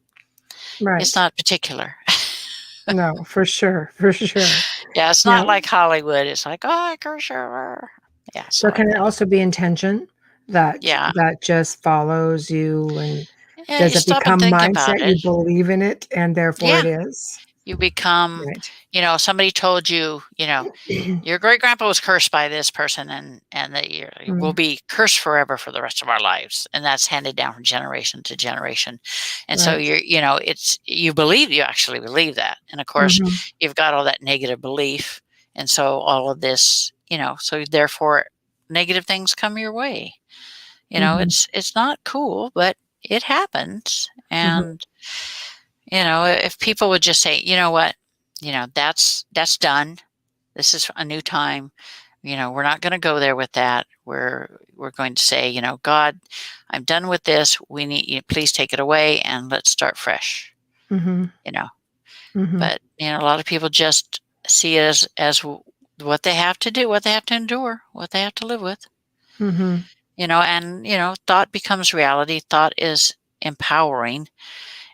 It's Right. not particular. No, for sure. For sure. Yeah, it's not Now, like Hollywood. It's like, oh, I curse her. Yeah, it's so not like can it that. also be intention Yeah, that just follows you, and yeah. does You it stop and become think mindset? about You it. believe in it and therefore it Yeah, is? you become. Right. Somebody told you. Your great grandpa was cursed by this person, and that you will Mm. be cursed forever for the rest of our lives, and that's handed down from generation to generation. And so Right. you actually believe that, and of course Mhm. you've got all that negative belief, and so all of this, so therefore negative things come your way. Mhm. It's not cool, but it happens. Mhm. And if people would just say, you know what, that's done. This is a new time. We're not going to go there with that. We're going to say, God, I'm done with this. We need you. Please take it away, and let's start fresh. Mhm. You know, Mhm. but a lot of people just see it as what they have to do, what they have to endure, what they have to live with. Mhm. And thought becomes reality. Thought is empowering.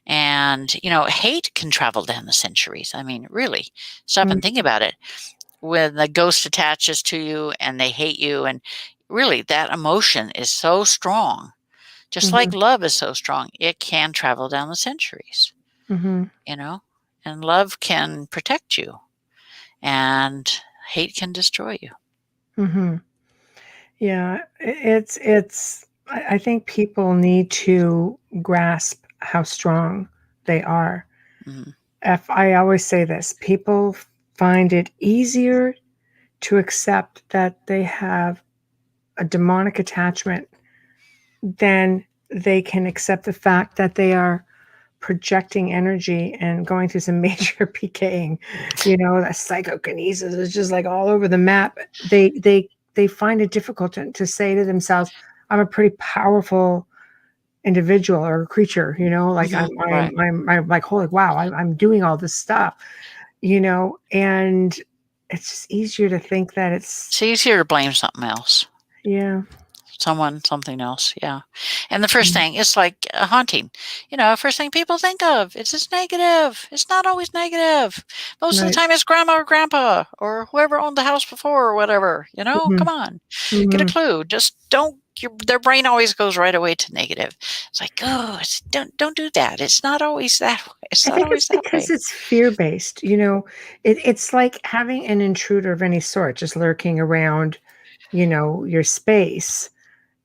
And hate can travel down the centuries. I mean, really, stop and think Mhm. about it. When the ghost attaches to you and they hate you, and really that emotion is so strong, just like Mhm. love is so strong, it can travel down the centuries, Mhm. you know and love can protect you, and hate can destroy you. Mhm. Yeah, it's I think people need to grasp how strong they are. Mhm. If I always say this, people find it easier to accept that they have a demonic attachment than they can accept the fact that they are projecting energy and going through some major PKing. That psychokinesis is just like all over the map. They find it difficult to say to themselves, I'm a pretty powerful individual or creature, like Mhm. Right. I'm like, holy wow, I'm doing all this stuff, and it's just easier to think that it's, It's easier to blame something else. yeah. Someone, something else, yeah. And the first Mm. thing, it's like a haunting. First thing people think of, it's just negative. It's not always negative. Most of the Right. time, it's grandma or grandpa or whoever owned the house before or whatever. Hmm. Come on, get a Hmm. clue. Just don't. Their brain always goes right away to negative. It's like, oh, don't do that. It's not always that way. It's I not think always it's that because way. it's fear-based, it's like having an intruder of any sort just lurking around, your space,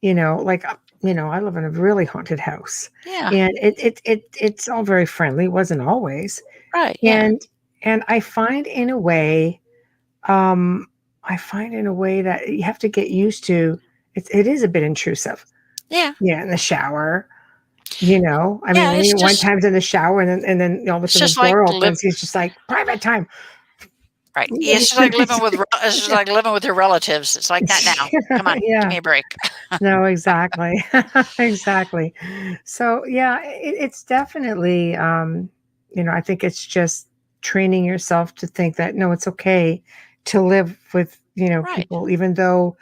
like, I live in a really haunted house, Yeah. and it's all very friendly. It wasn't always, Right. Yeah. and um, I find in a way that you have to get used to. It is a bit intrusive. Yeah. Yeah, in the shower. I mean, Yeah. when he one time's in the shower, and all of a It's sudden just the like door live. opens, he's just like private time. Right. It's just like living with. It's just like living with your relatives. It's like that now. Come on, give Yeah. me a break. No, exactly. Exactly. So, yeah, it's definitely, I think it's just training yourself to think that, no, it's okay to live with, Right. people, even though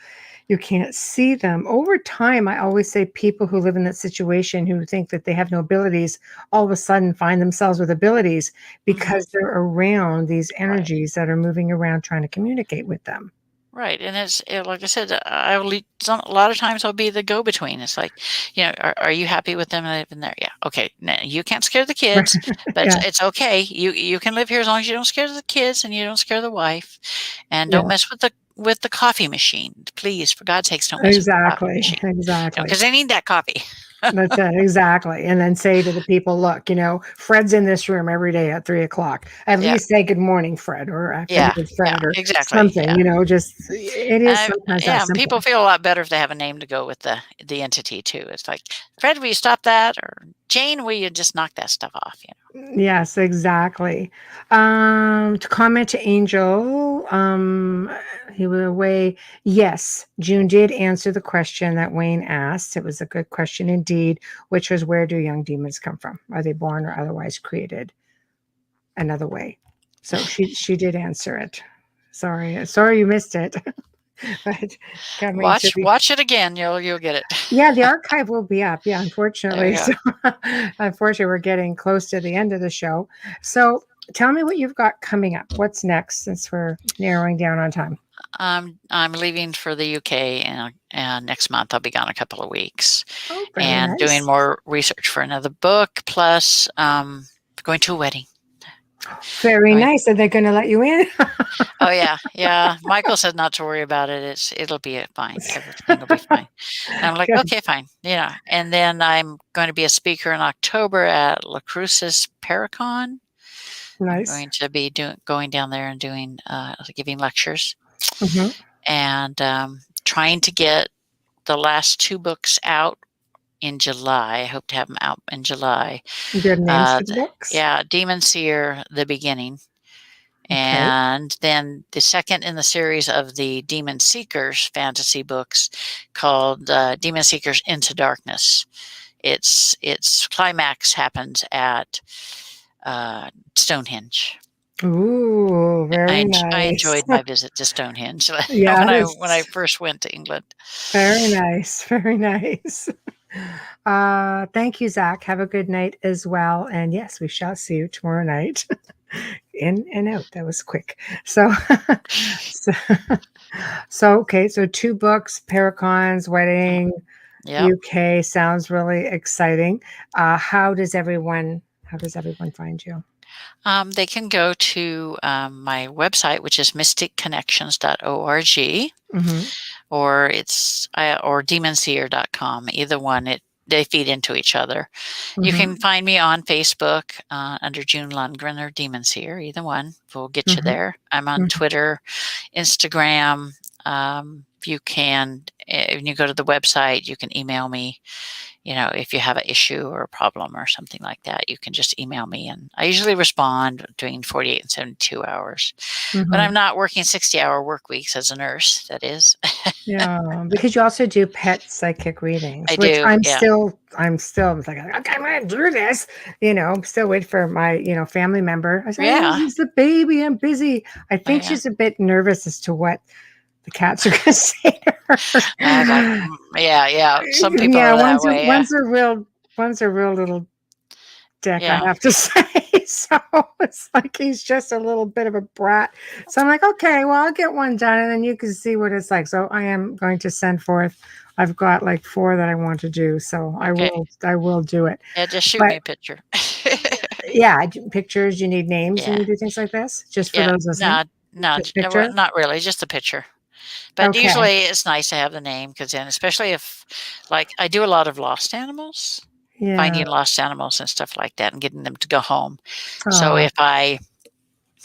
you can't see them. Over time, I always say people who live in that situation who think that they have no abilities all of a sudden find themselves with abilities Hmm. because they're around these Right. energies that are moving around trying to communicate with them. Right. And like I said, a lot of times I'll be the go-between. It's like, are you happy with them living there? Yeah. Okay. Now, you can't scare the kids, but Yeah. it's okay. You can live here as long as you don't scare the kids and you don't scare the wife, and don't Yeah. mess with the coffee machine. Please, for God's sakes, don't mess with the coffee Exactly, machine. exactly. Because they need that coffee. That's it, exactly, and then say to the people, "Look, Fred's in this room every day at 3 o'clock. At Yeah. least say good morning, Fred, or Yeah. afternoon, Yeah. Fred, or Exactly. something." Yeah. Just it is sometimes that Yeah, and simple. people feel a lot better if they have a name to go with the entity too. It's like, Fred, will you stop that? Or Jane, will you just knock that stuff off? Yes, exactly. To comment to Angel, he was away. Yes, June did answer the question that Wayne asked. It was a good question indeed, which was, where do young demons come from? Are they born or otherwise created another way? So she did answer it. Sorry you missed it. But coming to the Watch it again. You'll get it. yeah, the archive will be up. Yeah, There unfortunately. you So go. unfortunately, we're getting close to the end of the show. So tell me what you've got coming up. What's next, since we're narrowing down on time? I'm leaving for the UK, and next month I'll be gone a couple of weeks, Oh, very and doing nice. more research for another book. Plus, going to a wedding. Very Going, nice. Are they going to let you in? oh yeah, yeah. Michael said not to worry about it. It'll be fine. Everything will be fine. And I'm like, Good. okay, fine. And then I'm going to be a speaker in October at La Crucis Paracon. I'm Nice. going to be going down there and doing giving lectures, Hmm. and trying to get the last two books out in July. I hope to have them out in July. Good names for the books. Yeah, Demon Seer, the beginning, Okay. and then the second in the series of the Demon Seekers fantasy books, called Demon Seekers Into Darkness. Its climax happens at Stonehenge. Ooh, very I nice. enjoyed my visit to Stonehenge when I Yes. first went to England. Very nice. Very nice. Thank you, Zach. Have a good night as well. And yes, we shall see you tomorrow night. In and out. That was quick. So, so, okay. So two books, Paracons, Mm, Wedding, yep. UK sounds really exciting. How does everyone find you? They can go to my website, which is mysticconnections.org, Mm-hmm. or demonseer.com. Either one, they feed into each other. You can Mm-hmm. find me on Facebook under June Lundgren or Demon Seer. Either one will get you Mm-hmm. there. I'm on Mm-hmm. Twitter, Instagram. You can, when you go to the website, you can email me. If you have an issue or a problem or something like that, you can just email me, and I usually respond between 48 and 72 hours. But Mm-hmm. I'm not working 60-hour work weeks as a nurse, that is. Yeah, because you also do pet psychic readings, I which do. Yeah. I'm still like, okay, I'm gonna do this. I'm still waiting for my, family member. I said, oh, Yeah. he's the baby. I'm busy. I think Yeah. she's a bit nervous as to what the cats are gonna say to I was like, her. yeah, yeah. Some people Yeah, are that way. Yeah. one's a real little dick, I Yeah. have to say. So it's like he's just a little bit of a brat. So I'm like, okay, well, I'll get one done and then you can see what it's like. So I am going to send forth. I've got like four that I want to do. So I Okay. will I will do it. Yeah, just shoot me But a picture. yeah, I do pictures, you need names when Yeah. you do things like this. Just for Yeah. those listening. No, no, Just well, picture. not really, just a picture. But Okay. usually it's nice to have the name because then, especially if, like, I do a lot of lost animals, Yeah. finding lost animals and stuff like that and getting them to go home. So Oh, if I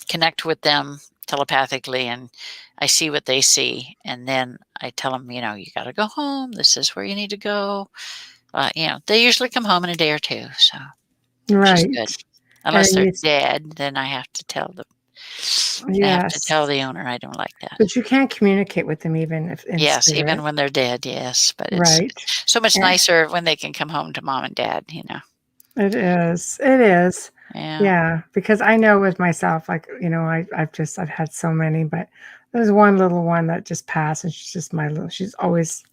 connect with them telepathically and I see what they see, and then I tell them, you got to go home. This is where you need to go. They usually come home in a day or two, so which is good. right. Unless And they're you, dead, then I have to tell them. I have to yes, tell the owner I don't like that. but you can't communicate with them even if in Yes, even spirit, when they're dead, yes, but it's right? so much Yeah, nicer when they can come home to mom and dad. it is. It is. Yeah. Yeah, because I know with myself, like, I've had so many, but there's one little one that just passed, and she's just she's always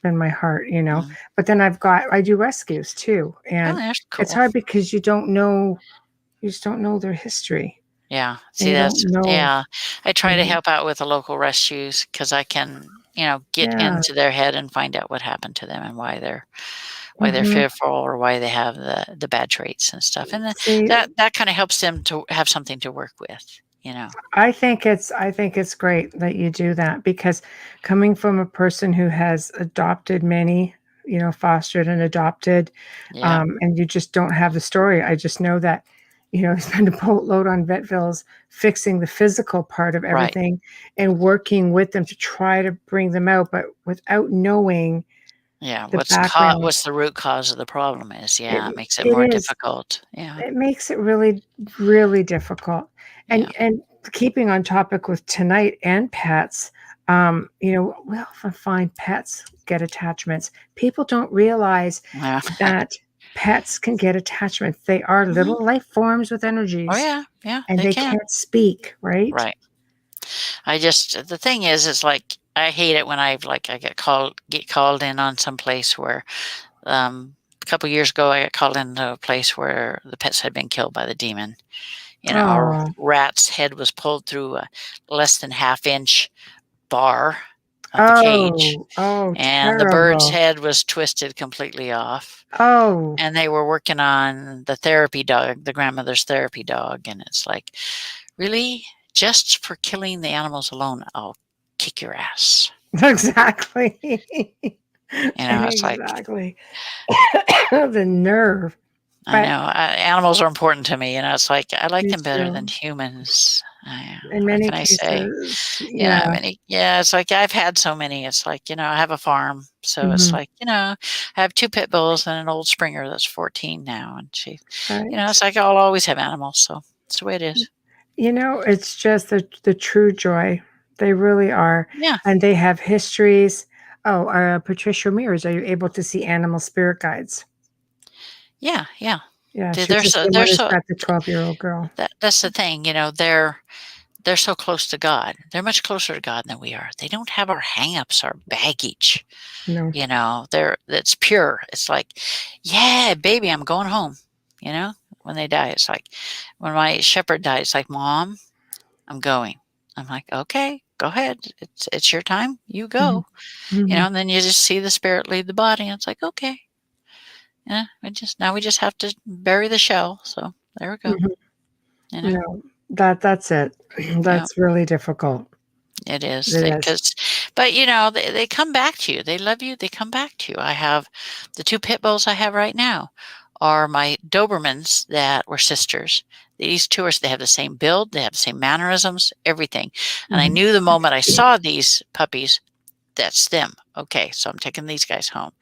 been my heart. Mm. But then I do rescues too, Oh, and that's it's cool. hard because you just don't know their history, Yeah. and See, you that's don't know, yeah. I you try to know, help out with the local rescues because I can get yeah. into their head and find out what happened to them and why they're Hmm. fearful or why they have the bad traits and stuff. And See, that kind of helps them to have something to work with. I think it's great that you do that because coming from a person who has adopted many, fostered and adopted, Yeah. and you just don't have the story. I just know that, spend a boatload on vet bills fixing the physical part of Right. everything and working with them to try to bring them out, but without knowing Yeah. the background, What's the root cause of the problem is. it Yeah. It makes it it more is. difficult. Yeah. It makes it really, really difficult. Yeah. And keeping on topic with tonight and pets, we often find pets get attachments. People don't realize Yeah. that pets can get attachments. They are Mhm. little life forms with Oh, energies yeah. Yeah. and They they can. can't speak, right? Right. The thing is, it's like I hate it when I get called in on some place where a couple years ago I got called into a place where the pets had been killed by the demon. Our Oh, rat's head was pulled through a less than half-inch bar of the cage, oh, and the bird's terrible. head was twisted completely off. Oh, And they were working on the therapy dog, the grandmother's therapy dog, and it's like, really? Just for killing the animals alone, I'll kick your ass. exactly. It's like, Exactly. The nerve. I But know, animals are important to me. It's like, I like me them better than too. humans. In What many can I say? cases, yeah. It's like I've had so many. It's like, I have a farm. So it's Mhm. like, I have two pit bulls and an old Springer that's 14 now. And Right. it's like I'll always have animals. So it's the way it is. It's just the true joy. They really are, Yeah. and they have histories. Oh, Patricia Ramirez, are you able to see animal spirit guides? Yeah. Yeah. Yeah, They're, she's they're the so, same they're one as so, got the 12-year-old girl. that's the thing, they're so close to God. They're much closer to God than we are. They don't have our hangups, our baggage. No. That's pure. It's like, yeah, baby, I'm going home. You know, when they die, it's like when my shepherd died, it's like, Mom, I'm going. I'm like, okay, go ahead. It's your time. You Mhm. go. Mhm. And then you just see the spirit leave the body. And it's like, okay, yeah, we just have to bury the shell. So there we go. Mhm. You know, No, that's it. yeah. That's really difficult. It is It is. because, but they come back to you. They love you. They come back to you. I have the two pit bulls I have right now are my Dobermans that were sisters. These two they have the same build. They have the same mannerisms, everything. And I Mhm. knew the moment I saw these puppies, that's them. Okay, so I'm taking these guys home.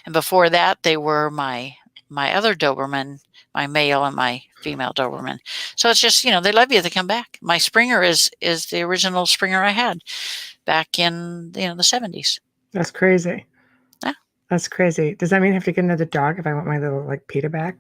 And before that, they were my other Doberman, my male and my female Doberman. So it's just they love you. They come back. My Springer is the original Springer I had back in the 70s. That's crazy. Yeah. That's crazy. Does that mean I have to get another dog if I want my little, like, PETA back?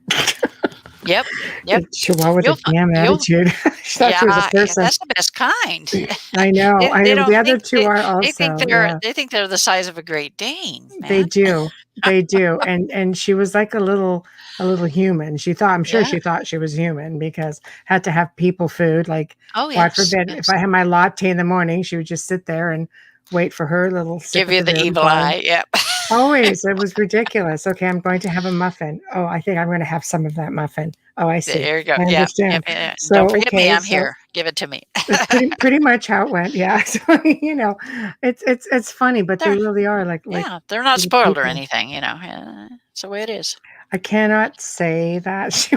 Yep. Yep. The Chihuahua with a You'll damn you'll attitude. She thought she was a yeah, person. that's the best kind. I know, They I they know. don't The other think 2 are they think also, yeah. they're the size of a Great Dane, They man. do. They do, and she was like a little human. I'm sure Yeah. she thought she was human because had to have people food, like, Oh, God yes, forbid, if yes. I had my latte in the morning, she would just sit there and wait for her little sip Give at you the the very evil bottom. eye, yep. Always, it was ridiculous. "Okay, I'm going to have a muffin. Oh, I think I'm gonna have some of that muffin. Oh, I see. There you go. I Yep, yep, understand." yeah, and don't So, forget me, okay, I'm so here. Give it to me. It's pretty much how it went. Yeah. So, it's funny, but they They're really are like yeah, they're not little spoiled or people. anything, it's the way it is. I cannot say that.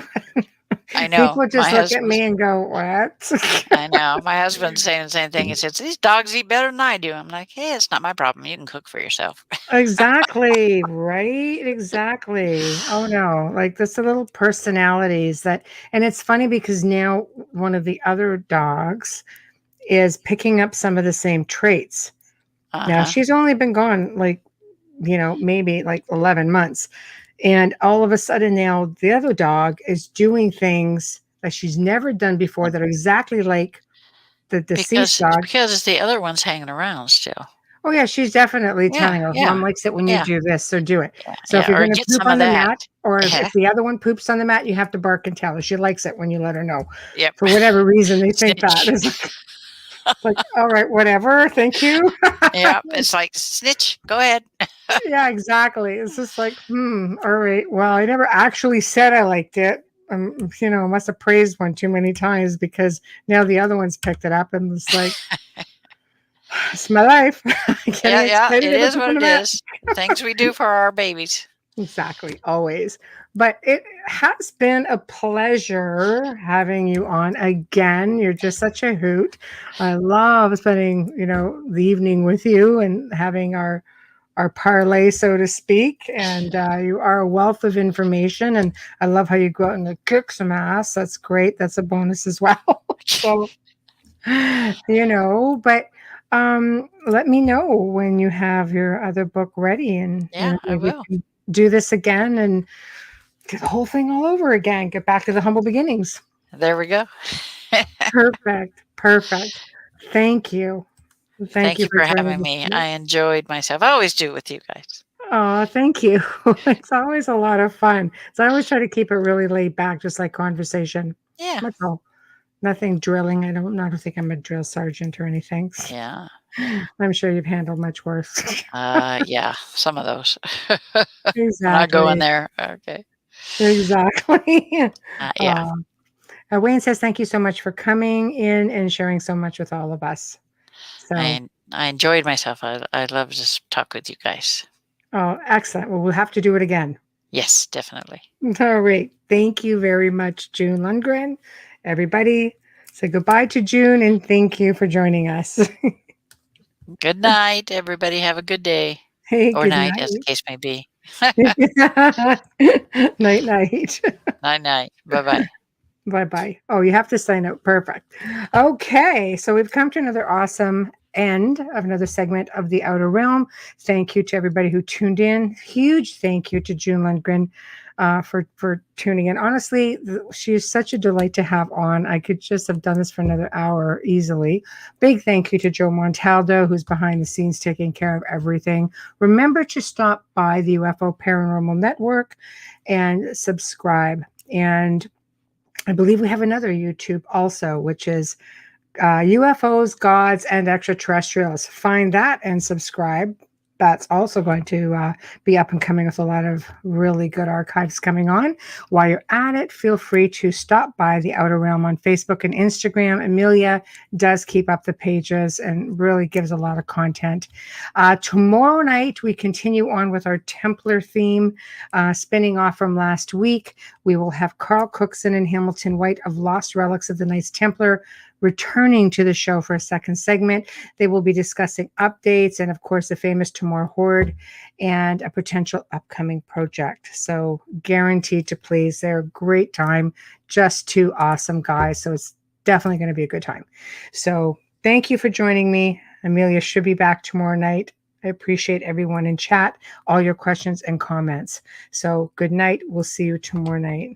I know. People My just look at husband's me and go, "What?" I know. My husband's saying the same thing. He says, "These dogs eat better than I do." I'm like, "Hey, it's not my problem. You can cook for yourself." Exactly, right? Exactly. Oh, no, like, just the little personalities that and it's funny because now one of the other dogs is picking up some of the same traits. Now Uh-huh. she's only been gone, like, maybe, like, 11 months, and all of a sudden now the other dog is doing things that she's never done before that are exactly like the deceased dog. Because the other one's hanging around still. Oh, yeah, she's definitely Yeah, telling her, yeah, "Mom likes it when you yeah, do this, so do it." yeah, So if yeah, you're or gonna get poop some of on the that. mat or if the other one poops on the mat, you have to bark and tell her. She likes it when you let her know. Yep. For whatever reason, they think that. Snitch. It's like, "All right, whatever, thank you." Yep, it's like, "Snitch, go ahead." Yeah, exactly. It's just like, all right. Well, I never actually said I liked it. Must have praised one too many times because now the other one's picked it up and it's like, it's my life. Yeah, Getting yeah, excited it to is poop what on the it mat. is. Things we do for our babies. Exactly, always. But it has been a pleasure having you on again. You're just such a hoot. I love spending, the evening with you and having our parlay, so to speak. And you are a wealth of information. And I love how you go out and kick some ass. That's great. That's a bonus as well. So, but let me know when you have your other book ready and, Yeah, I maybe we will. can do this again and get the whole thing all over again. Get back to the humble beginnings. There we go. Perfect. Perfect. Thank you. Thank Thank you you for for joining having me. us. I enjoyed myself. I always do with you guys. Oh, thank you. It's always a lot of fun. So I always try to keep it really laid back, just like conversation. Yeah, That's all. Nothing drilling. I don't think I'm a drill sergeant or anything. yeah, yeah. I'm sure you've handled much worse. Yeah, some of those. When I go in Exactly. there, okay. Exactly. Yeah, Uh, Wayne says, thank you so much for coming in and sharing so much with all of us. So, I enjoyed myself. I love to talk with you guys. oh, excellent. Well, we'll have to do it again. Yes, definitely. All right. Thank you very much, June Lundgren. Everybody, say goodbye to June and thank you for joining us. Good night, everybody. Have a good day Hey, or good night, as the night. case may be. Night, night. Night, night. Bye bye. Bye bye. Oh, you have to sign out. Perfect. Okay. So we've come to another awesome end of another segment of the Outer Realm. Thank you to everybody who tuned in. Huge thank you to June Lundgren for tuning in. Honestly, she is such a delight to have on. I could just have done this for another hour easily. Big thank you to Joe Montaldo, who's behind the scenes taking care of everything. Remember to stop by the UFO Paranormal Network and subscribe. And I believe we have another YouTube also, which is UFOs, Gods, and Extraterrestrials. Find that and subscribe. That's also going to be up and coming with a lot of really good archives coming on. While you're at it, feel free to stop by the Outer Realm on Facebook and Instagram. Amelia does keep up the pages and really gives a lot of content. Tomorrow night, we continue on with our Templar theme, spinning off from last week. We will have Carl Cookson and Hamilton White of Lost Relics of the Knights Templar returning to the show for a second segment. They will be discussing updates and, of course, the famous Tomorrow Horde and a potential upcoming project. So guaranteed to please. They're a great time. Just two awesome guys. So it's definitely going to be a good time. So thank you for joining me. Amelia should be back tomorrow night. I appreciate everyone in chat, all your questions and comments. So good night. We'll see you tomorrow night.